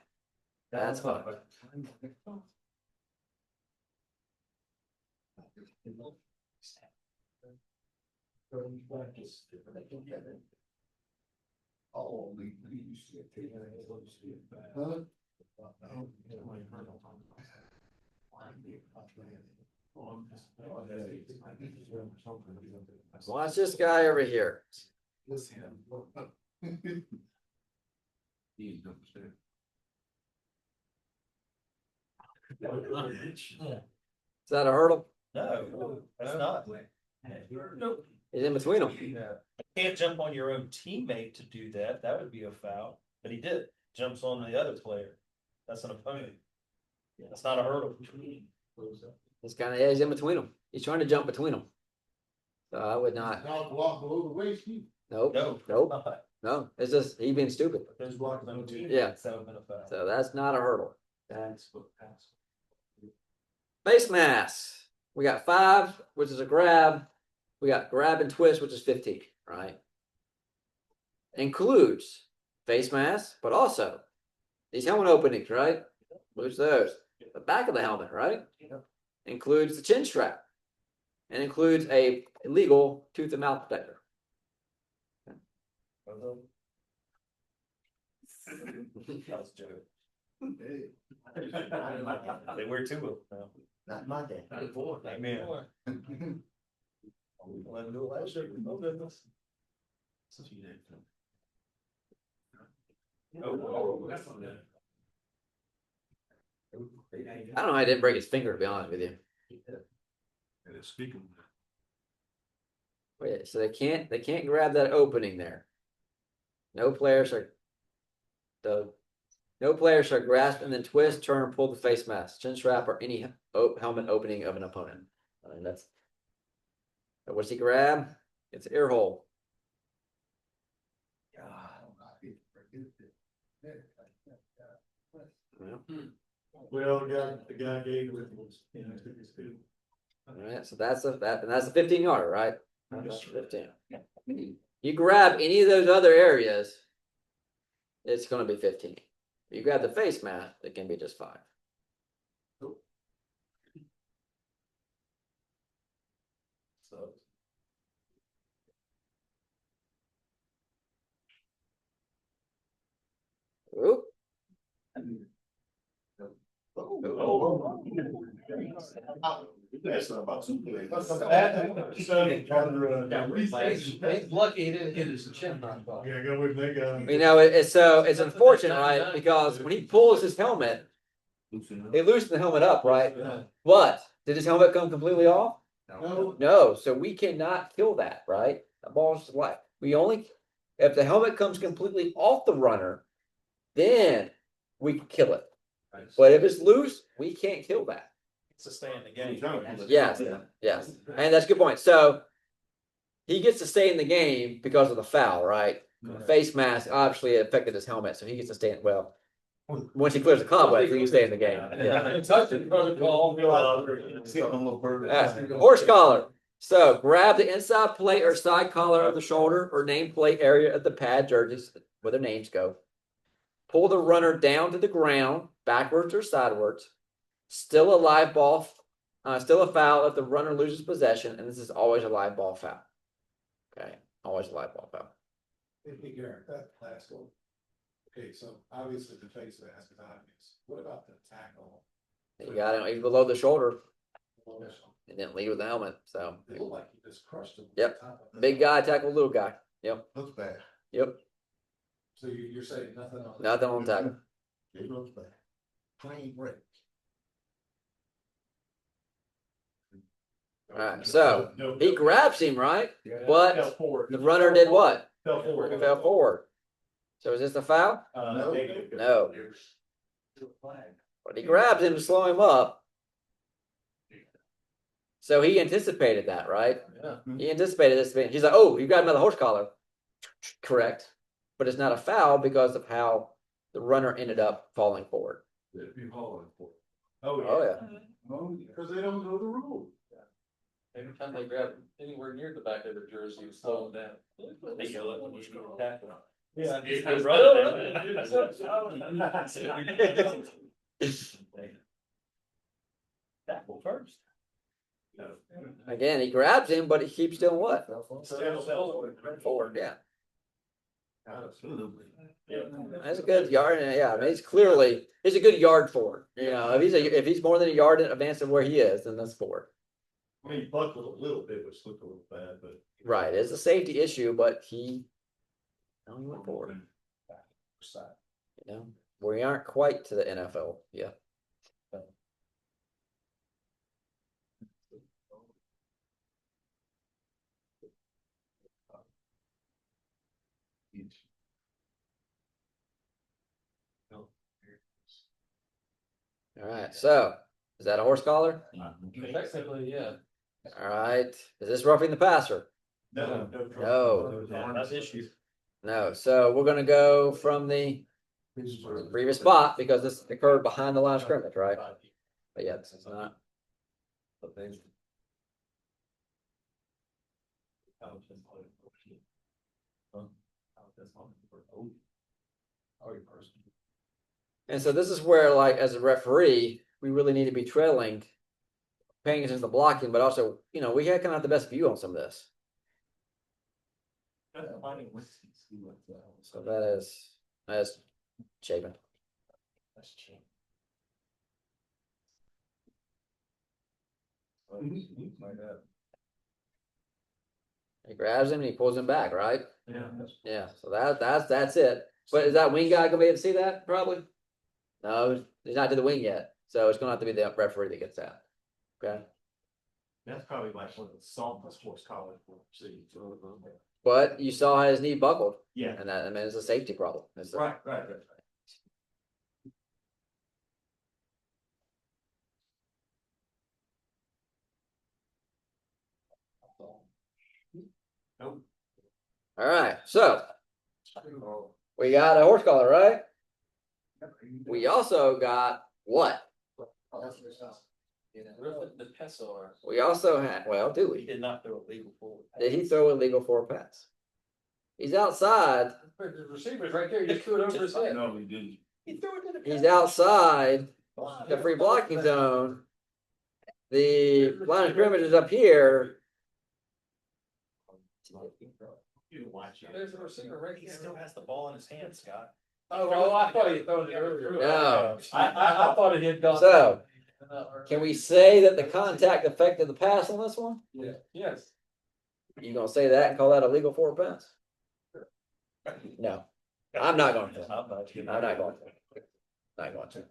That's fine. Watch this guy over here. Is that a hurdle? No, that's not. Nope. He's in between them. You can't jump on your own teammate to do that. That would be a foul. But he did. Jumps on the other player. That's an opponent. That's not a hurdle. He's kind of, yeah, he's in between them. He's trying to jump between them. So I would not. Dog walk below the waist. Nope. No. Nope. No. It's just he being stupid. There's blocking on two. Yeah. That would have been a foul. So that's not a hurdle. Face mask. We got 5, which is a grab. We got grab and twist, which is 15, right? Includes face mask, but also these helmet openings, right? Includes those. The back of the helmet, right? Includes the chin strap. And includes a illegal tooth and mouth protector. That was a joke. They wear 2 of them now. Not my day. Amen. Let them do it last year. No goodness. I don't know how he didn't break his finger, to be honest with you. Wait, so they can't grab that opening there. No player shall grasp and then twist, turn, pull the face mask, chin strap, or any helmet opening of an opponent. I mean, that's what's he grab? It's ear hole. Well, the guy gave it, you know, took his food. All right, so that's a 15-yarder, right? That's 15. You grab any of those other areas, it's going to be 15. You grab the face mask, it can be just 5. So. That's not about two plays. He's lucky he didn't hit his chin on ball. Yeah, go with that guy. You know, it's unfortunate, right? Because when he pulls his helmet, they loosen the helmet up, right? But did his helmet come completely off? No. No, so we cannot kill that, right? That ball's like, we only, if the helmet comes completely off the runner, then we can kill it. But if it's loose, we can't kill that. It's a stay in the game. Yes, yes, and that's a good point. So he gets to stay in the game because of the foul, right? Face mask obviously affected his helmet, so he gets to stay in. Well, once he clears the cobwebs, he can stay in the game. Yeah. Touching protocol. Horse collar. So grab the inside plate or side collar of the shoulder or nameplate area of the pad jerseys where their names go. Pull the runner down to the ground, backwards or sidewards. Still a live ball, still a foul if the runner loses possession, and this is always a live ball foul. Okay, always a live ball foul. Hey, Garrett, that last one. Okay, so obviously the face mask is obvious. What about the tackle? You got it. He's below the shoulder. He didn't lead with the helmet. So It looked like he just crushed him. Yep. big guy tackle little guy. Yep. Looks bad. Yep. So you're saying nothing on that? Nothing on tackle. It looks bad. Clean break. All right. So he grabs him, right? But Fell forward. the runner did what? Fell forward. He fell forward. So is this a foul? No. But he grabs him to slow him up. So he anticipated that, right? Yeah. He anticipated this. He's like, oh, you got him by the horse collar. Correct. But it's not a foul because of how the runner ended up falling forward. Oh, Oh, yeah. Because they don't know the rule. Anytime they grab anywhere near the back of their jersey, it's slowing down. They yell it when you go to tackle. Yeah. Tackle first. Again, he grabs him, but he keeps doing what? Forward, yeah. That's a good yard. Yeah, I mean, he's a good yard forward. You know, if he's more than a yard in advance of where he is, then that's forward. I mean, he buckled a little bit, which looked a little bad, but. Right, it's a safety issue, but he went forward. You know, we aren't quite to the NFL yet. All right, so is that a horse collar? Technically, yeah. All right, is this roughing the passer? No. No. That's issue. No, so we're gonna go from the previous spot because this occurred behind the line of scrimmage, right? But yeah, this is not. And so this is where, like, as a referee, we really need to be trailing, paying attention to the blocking, but also, you know, we kind of have the best view on some of this. So that's Chapin. He grabs him and he pulls him back, right? Yeah, so that's it. But is that wing guy gonna be able to see that? Probably. No, he's not to the wing yet, so it's gonna have to be the referee that gets that. Okay, That's probably like one of the softest horse collars we'll see. but you saw his knee buckled, Yeah. and that, I mean, it's a safety problem. Right. All right, so we got a horse collar, right? We also got what? The Pesor. We also had, well, do He we? did not throw a legal forward. Did he throw a legal forward pass? He's outside. The receiver's right there, you just threw it over his head. No, he didn't. He threw it to the. He's outside the free blocking zone. The line of scrimmage is up here. You watch it. There's the receiver right He there. still has the ball in his hand, Scott. Oh, I thought he thrown it earlier. No. I thought it had gone. So, can we say that the contact affected the pass on this one? Yes. You gonna say that and call that a legal forward pass? No, I'm not going to. I'm not. I'm not going to. Not going to.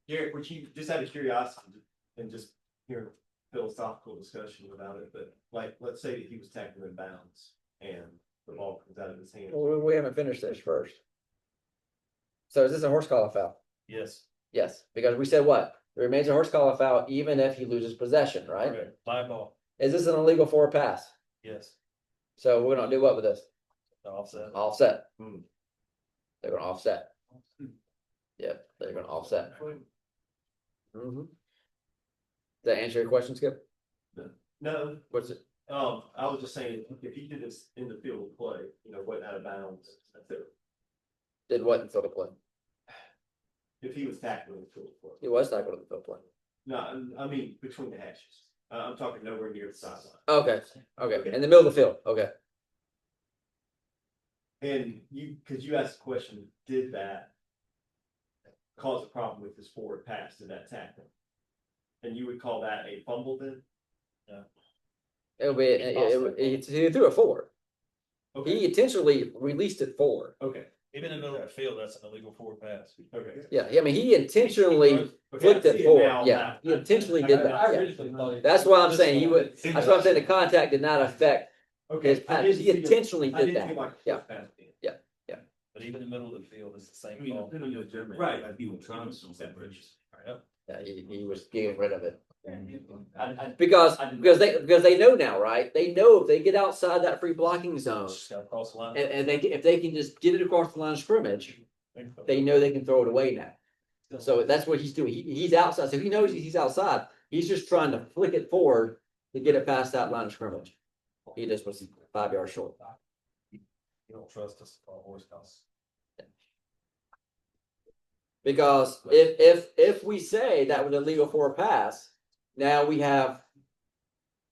Garrett, would you, just out of curiosity, and just hear philosophical discussion about it, but like, let's say that he was tackled in bounds and the ball comes out of his hand. Well, we haven't finished this first. So is this a horse collar foul? Yes. Yes, because we said what? It remains a horse collar foul even if he loses possession, right? Correct. My ball. Is this an illegal forward pass? Yes. So we're gonna do what with this? The offset. Offset. Hmm. They're gonna offset. Yep, they're gonna offset. Mhm. Does that answer your question, Skip? No, What's it? I was just saying, if he did this in the field of play, wasn't out of bounds, that's it. Did what in field of play? If he was tackled in the field of play. He was not going to the field of play. No, I mean, between the hashes. I'm talking nowhere near the sideline. Okay, okay, in the middle of the field, okay. And cause you asked the question, did that cause a problem with his forward pass to that tackle? And you would call that a fumble then? It'll be, he threw it forward. Okay, He intentionally released it forward. okay, Even in the middle of the field, that's an illegal forward pass. okay. Yeah, I mean, he intentionally Okay, flipped I it see forward, now yeah, now. he intentionally did that, I yeah. originally thought. That's why I'm saying he would, that's why I'm saying the contact did not affect Okay, his I pass, didn't he see it- intentionally I did didn't that. feel like Yeah. it was pass then. But even in the middle of the field, it's the same I mean, ball. depending on your judgment. Right. Like, he was trying to separate. Yep. Yeah, he was getting rid of it. I- Because, I didn't- because they know now, right? They know if they get outside that free blocking zone, Just gotta cross the line. and if they can just get it across the line of scrimmage, they know they can throw it away now. So that's what he's doing. He's outside, so he knows he's outside. He's just trying to flick it forward to get it past that line of scrimmage. He just was 5 yards short. You don't trust us to call horse house. Because if we say that was a legal forward pass, now we have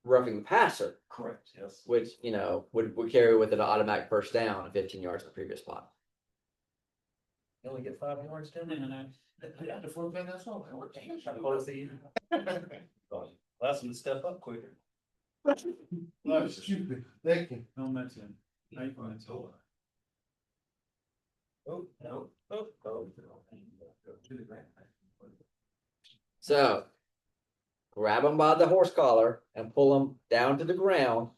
roughing the passer, Correct. Yes. which, would carry with it an automatic first down at 15 yards in the previous plot. You only get 5 yards down there. Allows them to step up quicker. No, stupid, thank you. Oh, no. Oh. So grab them by the horse collar and pull them down to the ground,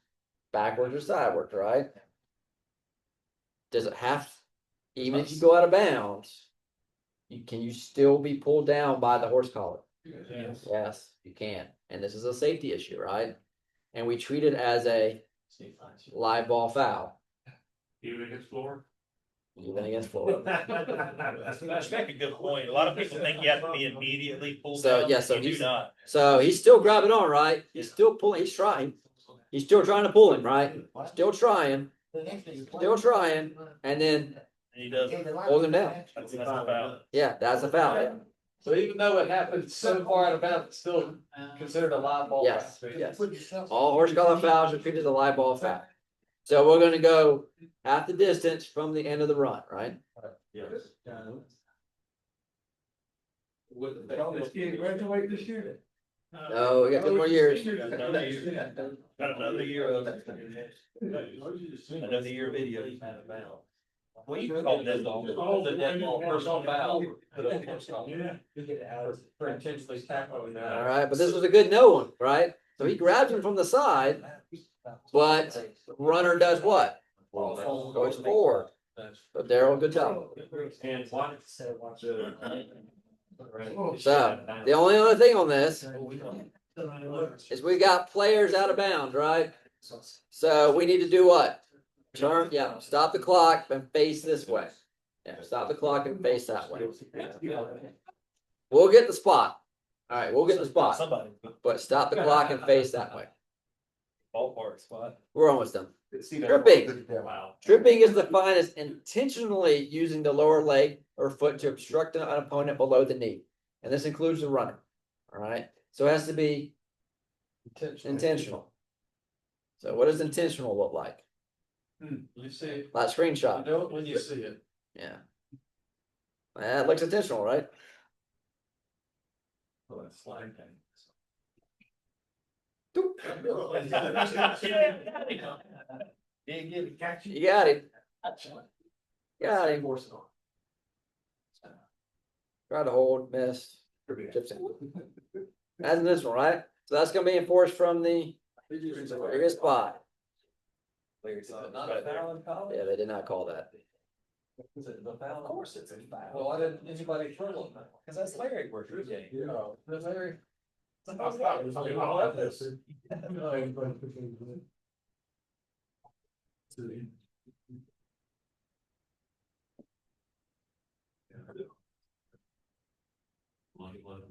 backwards or sideways, right? Does it have, even if you go out of bounds, can you still be pulled down by the horse collar? Yes. Yes, you can. And this is a safety issue, right? And we treat it as a live ball foul, Even against Florida? even against Florida. That's make a good point. A lot of people think you have to be immediately pulled So, down. yeah, so You do he's- not. So he's still grabbing on, right? He's still pulling, he's trying. He's still trying to pull him, right? Still trying, and then And he does. hold him down. That's a foul. Yeah, that's a foul. So even though it happened so far out of bounds, it's still considered a live ball. Yes, pass. yes. All horse collar fouls are treated as a live ball foul. So we're gonna go half the distance from the end of the run, right? Yes. This kid graduate this year? No, we got 2 more years. Got another year of another year of video. Well, you can call that the dead ball personal foul. For intentionally tackling that. All right, but this was a good no one, right? So he grabs him from the side, but runner does what? Goes forward. So Daryl, good job. And watch. So the only other thing on this is we got players out of bounds, right? So we need to do what? Turn, yeah, stop the clock and face this way. Yeah, stop the clock and face that way. We'll get the spot. All right, we'll get the spot, Somebody. but stop the clock and face that way. Ballpark spot. We're almost done. See, Tripping. Wow. Tripping is defined as intentionally using the lower leg or foot to obstruct an opponent below the knee. And this includes the runner. All right, so it has to be intentional. So what does intentional look like? You see, That you screenshot. know it when you see it. Yeah. That looks intentional, right? You got it. Got him. Try to hold, missed. Chips in. That's in this one, right? So that's gonna be enforced from the previous spot. Not a foul in college? Yeah, they did not call that. Is it the foul? Of course it's a foul. Well, why didn't anybody turn on that? Cause that's Larry working the game. That's Larry.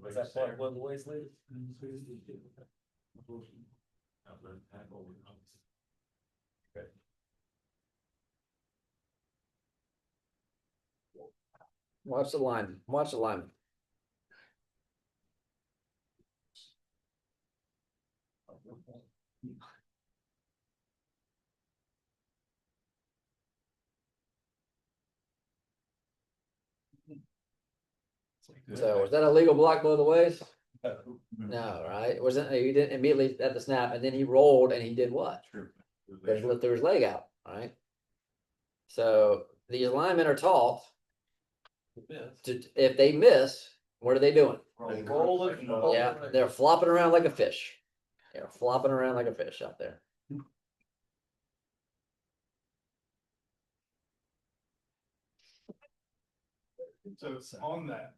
Was that part of one of the ways later? Watch the line, watch the line. So was that a legal block below the waist? No, right? It wasn't, he didn't immediately at the snap and then he rolled and he did what? Because he threw his leg out, right? So these linemen are taught to, if they miss, what are they doing? Yeah, they're flopping around like a fish. They're flopping around like a fish out there. So on that,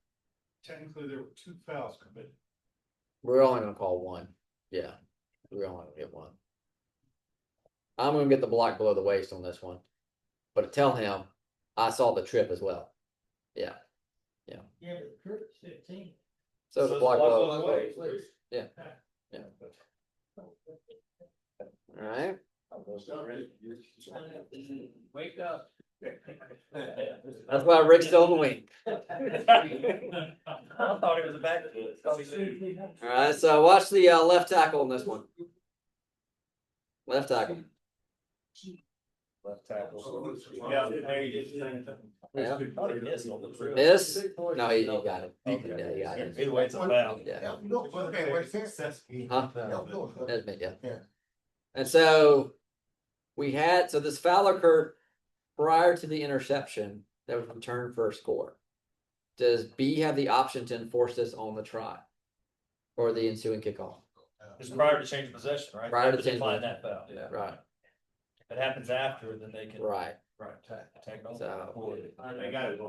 technically there were 2 fouls committed. We're only gonna call one. Yeah, we're only gonna get one. I'm gonna get the block below the waist on this one. But tell him I saw the trip as well. Yeah. Yeah, but the trip's 15. So the block below the waist. Yeah. Yeah. All right. Wake up. That's why Rick's still in the wing. I thought it was a back. All right, so watch the left tackle on this one. Left tackle. Left tackle. Yeah. Miss? No, he got it. Yeah, he got it. Either way, it's a foul. Yeah. Huh? That's me, yeah. And so we had, so this foul occurred prior to the interception that was returned for a score. Does B have the option to enforce this on the try or the ensuing kickoff? It's prior to change of possession, right? Prior to They have change define of- that foul. Yeah. Right, If it happens after, then they can. right. Take off. So- They got it.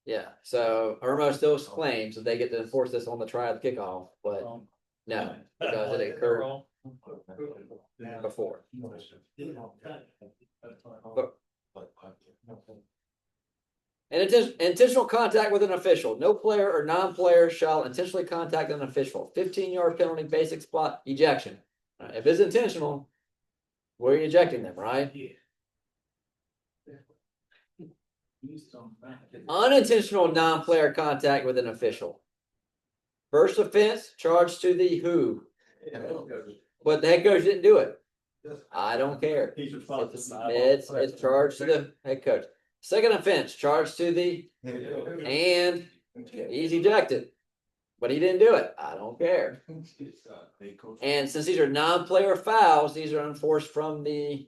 Yeah, so Irmo still claims that they get to enforce this on the try of the kickoff, but no, because it occurred before. And intentional contact with an official. No player or non-player shall intentionally contact an official. 15-yard penalty, basic spot, ejection. If it's intentional, we're ejecting them, right? Unintentional non-player contact with an official. First offense, charged to the who? But the head coach didn't do it. I don't care. It's charged to the head coach. Second offense, charged to the, and he's ejected. But he didn't do it. I don't care. And since these are non-player fouls, these are enforced from the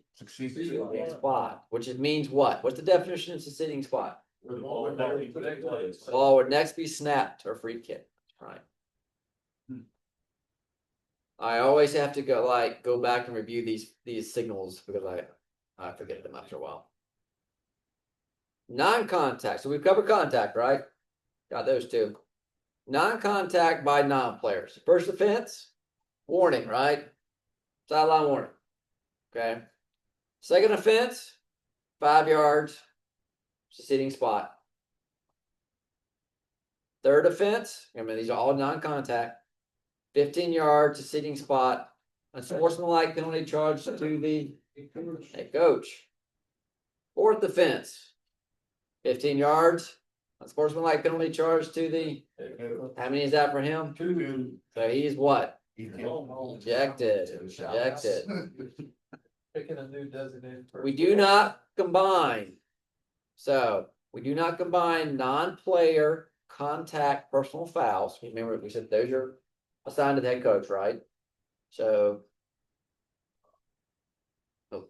spot, which it means what? What's the definition of succeeding spot? Ball would next be snapped or free kick, right? I always have to go back and review these signals because I forget them after a while. Non-contact. So we've covered contact, right? Got those two. Non-contact by non-players. First offense, warning, right? Sideline warning. Okay. Second offense, 5 yards, sitting spot. Third offense, I mean, these are all non-contact. 15 yards, sitting spot. Unsportsmanlike penalty charge to the head coach. Fourth offense, 15 yards. Unsportsmanlike penalty charge to the. How many is that for him? 2. So he's what? Ejected. Ejected. Picking a new designated. We do not combine. So We do not combine non-player contact personal fouls. Remember, we said those are assigned to the head coach, right? So. Oh,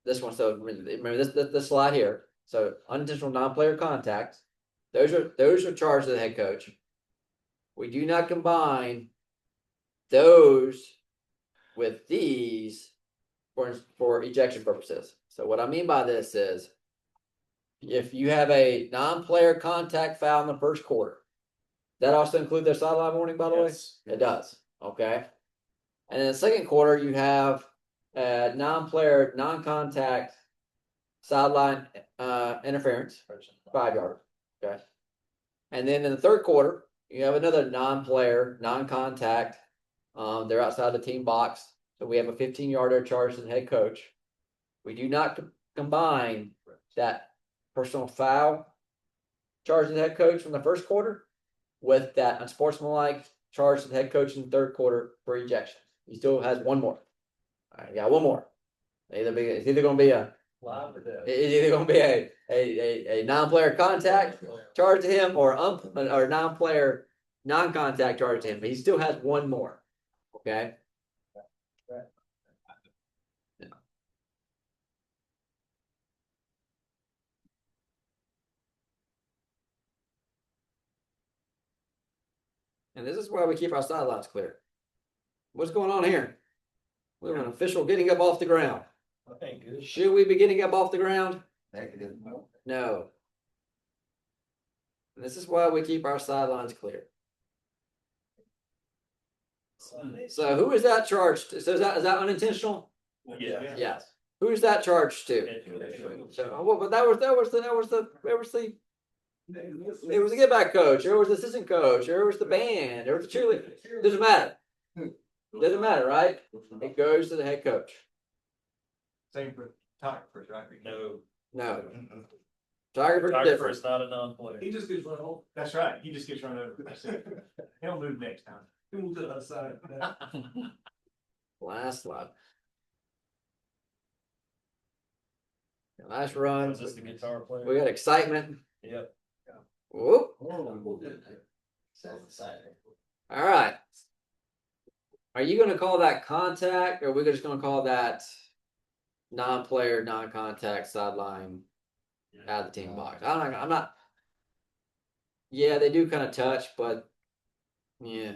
this one, so remember this slide here. So unintentional non-player contacts, those are charged to the head coach. We do not combine those with these for ejection purposes. So what I mean by this is, if you have a non-player contact foul in the first quarter, that also include their sideline warning, by the way? Yes. It does, okay? And in the second quarter, you have a non-player, non-contact sideline interference, 5 yard, okay? And then in the third quarter, you have another non-player, non-contact, they're outside the team box, so we have a 15-yarder charge to the head coach. We do not combine that personal foul charge to the head coach from the first quarter with that unsportsmanlike charge to the head coach in the third quarter for ejection. He still has one more. All right, got one more. It's either going to be a non-player contact charge to him or non-player non-contact charge to him, but he still has one more. Okay. And this is why we keep our sidelines clear. What's going on here? We have an official getting up off the ground. Okay, good. Should we be getting up off the ground? Negative. No. And this is why we keep our sidelines clear. So who is that charged to? So is that Yeah. unintentional? Yes. Who is that charged to? So, well, but that was the it was the get back coach, or it was the assistant coach, or it was the band, or it was the cheerleader. Doesn't matter. Doesn't matter, right? It goes to the head coach. Same for photographers, right? No, Photographer photographer different. is not a non-player. He just gets run over. That's right, he just gets run over. That's it. He'll move next time. He moved to the other side. Last slide. Nice run. Was this the guitar player? We got excitement. Yep. Whoop. All right. Are you going to call that contact, or are we just going to call that non-player, non-contact sideline out of the team box? I'm not. Yeah, they do kind of touch, but yeah,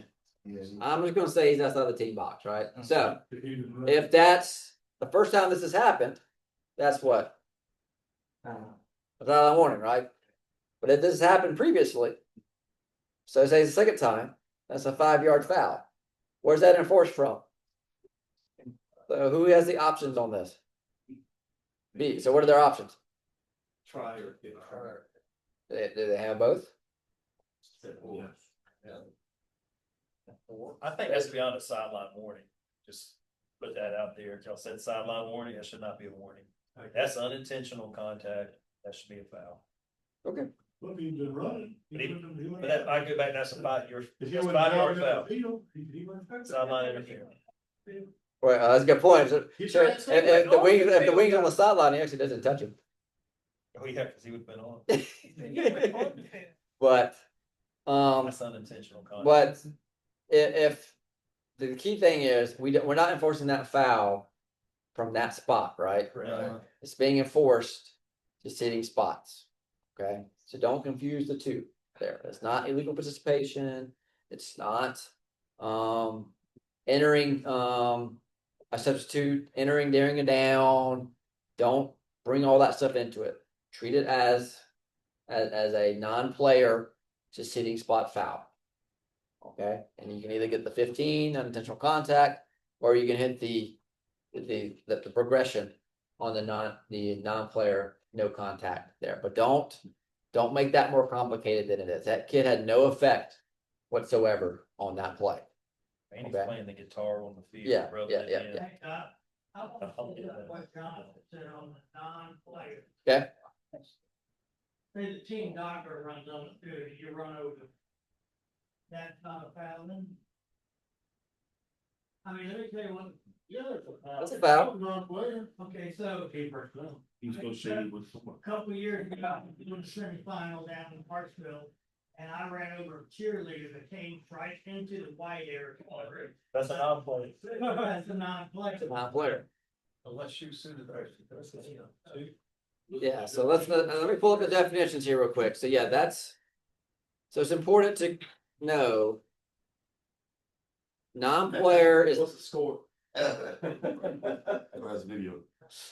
I'm just going to say he's outside the team box, right? So if that's the first time this has happened, that's what? A sideline warning, right? But if this has happened previously, so say it's the second time, that's a 5 yard foul. Where's that enforced from? So who has the options on this? B. So what are their options? Try or get Do they have both? I think that's beyond a sideline warning. Just put that out there. If y'all said sideline warning, that should not be a warning. That's unintentional contact. That should be a foul. Okay. Look, he's been running. But that, I go back, that's a 5 year, If he that's was 5 yard driving foul. up the field, he wouldn't touch it. Sideline interference. Well, that's a good point. So, He's so trying to say, if the like, wings, oh, if the wings on the sideline, he actually doesn't touch him. Oh, yeah, because he would have been on. But, That's unintentional contact. but if the key thing is we're not enforcing that foul from that spot, right? Right. It's being enforced to sitting spots. Okay, so don't confuse the two there. It's not illegal participation. It's not entering a substitute, entering during a down. Don't bring all that stuff into it. Treat it as a non-player to sitting spot foul. Okay, and you can either get the 15 unintentional contact, or you can hit the progression on the non-player no contact there. But don't make that more complicated than it is. That kid had no effect whatsoever on that play. And he's Okay. playing the guitar on the field. Yeah, rubbing yeah, it yeah, in. yeah. I want to know what Jonathan said on the non-player. Okay. Say the team doctor runs on the field, you run over. That's not a foul then? I mean, let me tell you what, Yeah. That's a foul. Non-player. Okay, so He's gonna shade with someone. a couple years ago, I was doing the semifinal down in Parksville. And I ran over a cheerleader that came right into the white area. That's a non-play. That's a non-player. Non-player. Unless you suited. Yeah, so let me pull up the definitions here real quick. So yeah, so it's important to know. Non-player is, What's the score? That's video.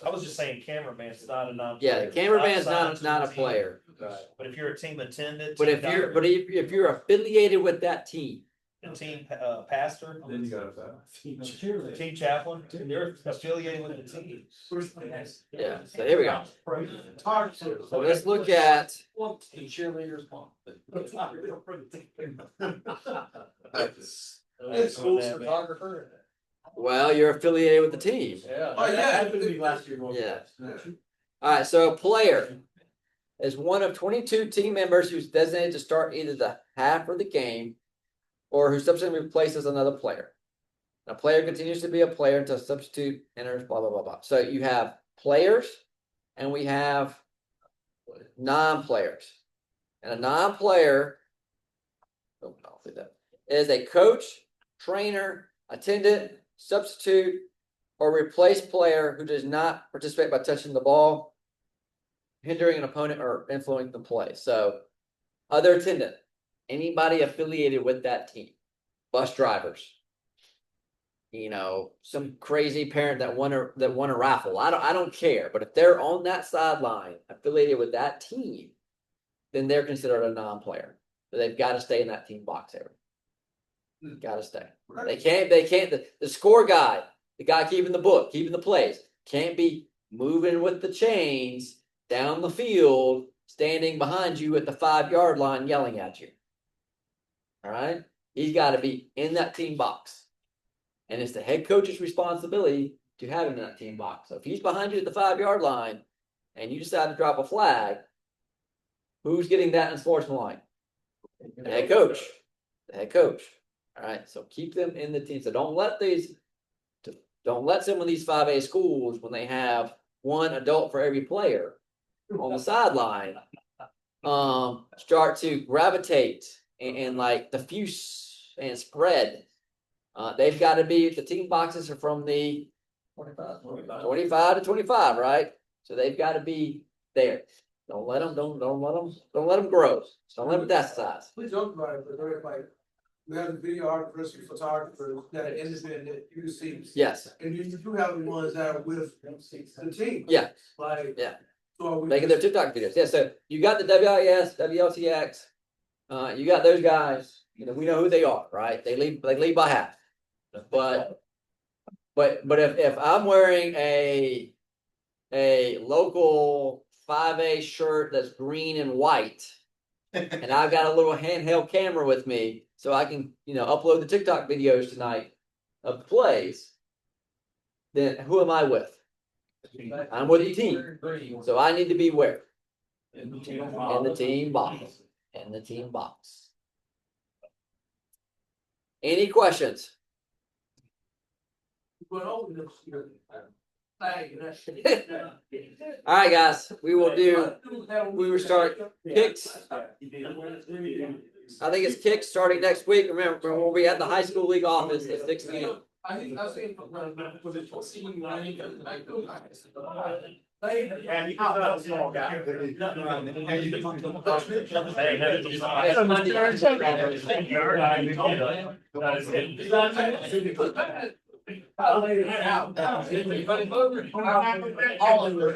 I was just saying cameraman's not a non. yeah, the cameraman's Outside not a to the team. player. But if you're a team attendant. But if you're affiliated with that team, A team, pastor, Then you got a foul. team chaplain, you're affiliated with the team. yeah, so here we go. So let's look at, The cheerleaders want. It's School photographer. well, you're affiliated with the team. Yeah. Oh, yeah. Happened to me last year. Yeah. Alright, so a player is one of 22 team members who's designated to start either the half or the game, or who subsequently replaces another player. A player continues to be a player until a substitute enters, blah, blah, blah, blah. So you have players and we have non-players. And a non-player, oh, I'll do that, is a coach, trainer, attendant, substitute, or replace player who does not participate by touching the ball, hindering an opponent, or influencing the play. So, other attendant, anybody affiliated with that team, bus drivers, some crazy parent that won a raffle. I don't care, but if they're on that sideline affiliated with that team, then they're considered a non-player. So they've got to stay in that team box area. Got to stay. They can't. The score guy, the guy keeping the book, keeping the plays, can't be moving with the chains down the field, standing behind you at the 5-yard line, yelling at you. All right, he's got to be in that team box, and it's the head coach's responsibility to have him in that team box. So if he's behind you at the 5-yard line, and you decide to drop a flag, who's getting that enforcement line? The head coach. The head coach. All right, so keep them in the team. So don't let some of these 5A schools, when they have one adult for every player on the sideline, start to gravitate and like diffuse and spread. They've got to be, the team boxes are from the 25 to 25, right? So they've got to be there. Don't let them grow. Don't let them that size. We joked about it, but they're like, we have the videographers and photographers that are independent UCs. Yes. And you do have the ones that are with the team. Yeah. Like. Yeah. So are we Making their TikTok videos. Yeah. So you got the WIS, WLTX. You got those guys. We know who they are, right? They lead by half. But if I'm wearing a local 5A shirt that's green and white, and I've got a little handheld camera with me, so I can, upload the TikTok videos tonight of the plays, then who am I with? I'm with the team. So I need to be where? In the team box. In the team box. Any questions? All right, guys, we will start kicks. I think it's kicks starting next week. Remember, we'll be at the high school league office at 6 p.m. I think I was saying, was it 14? And he's not a small guy. I'll lay it out. All in the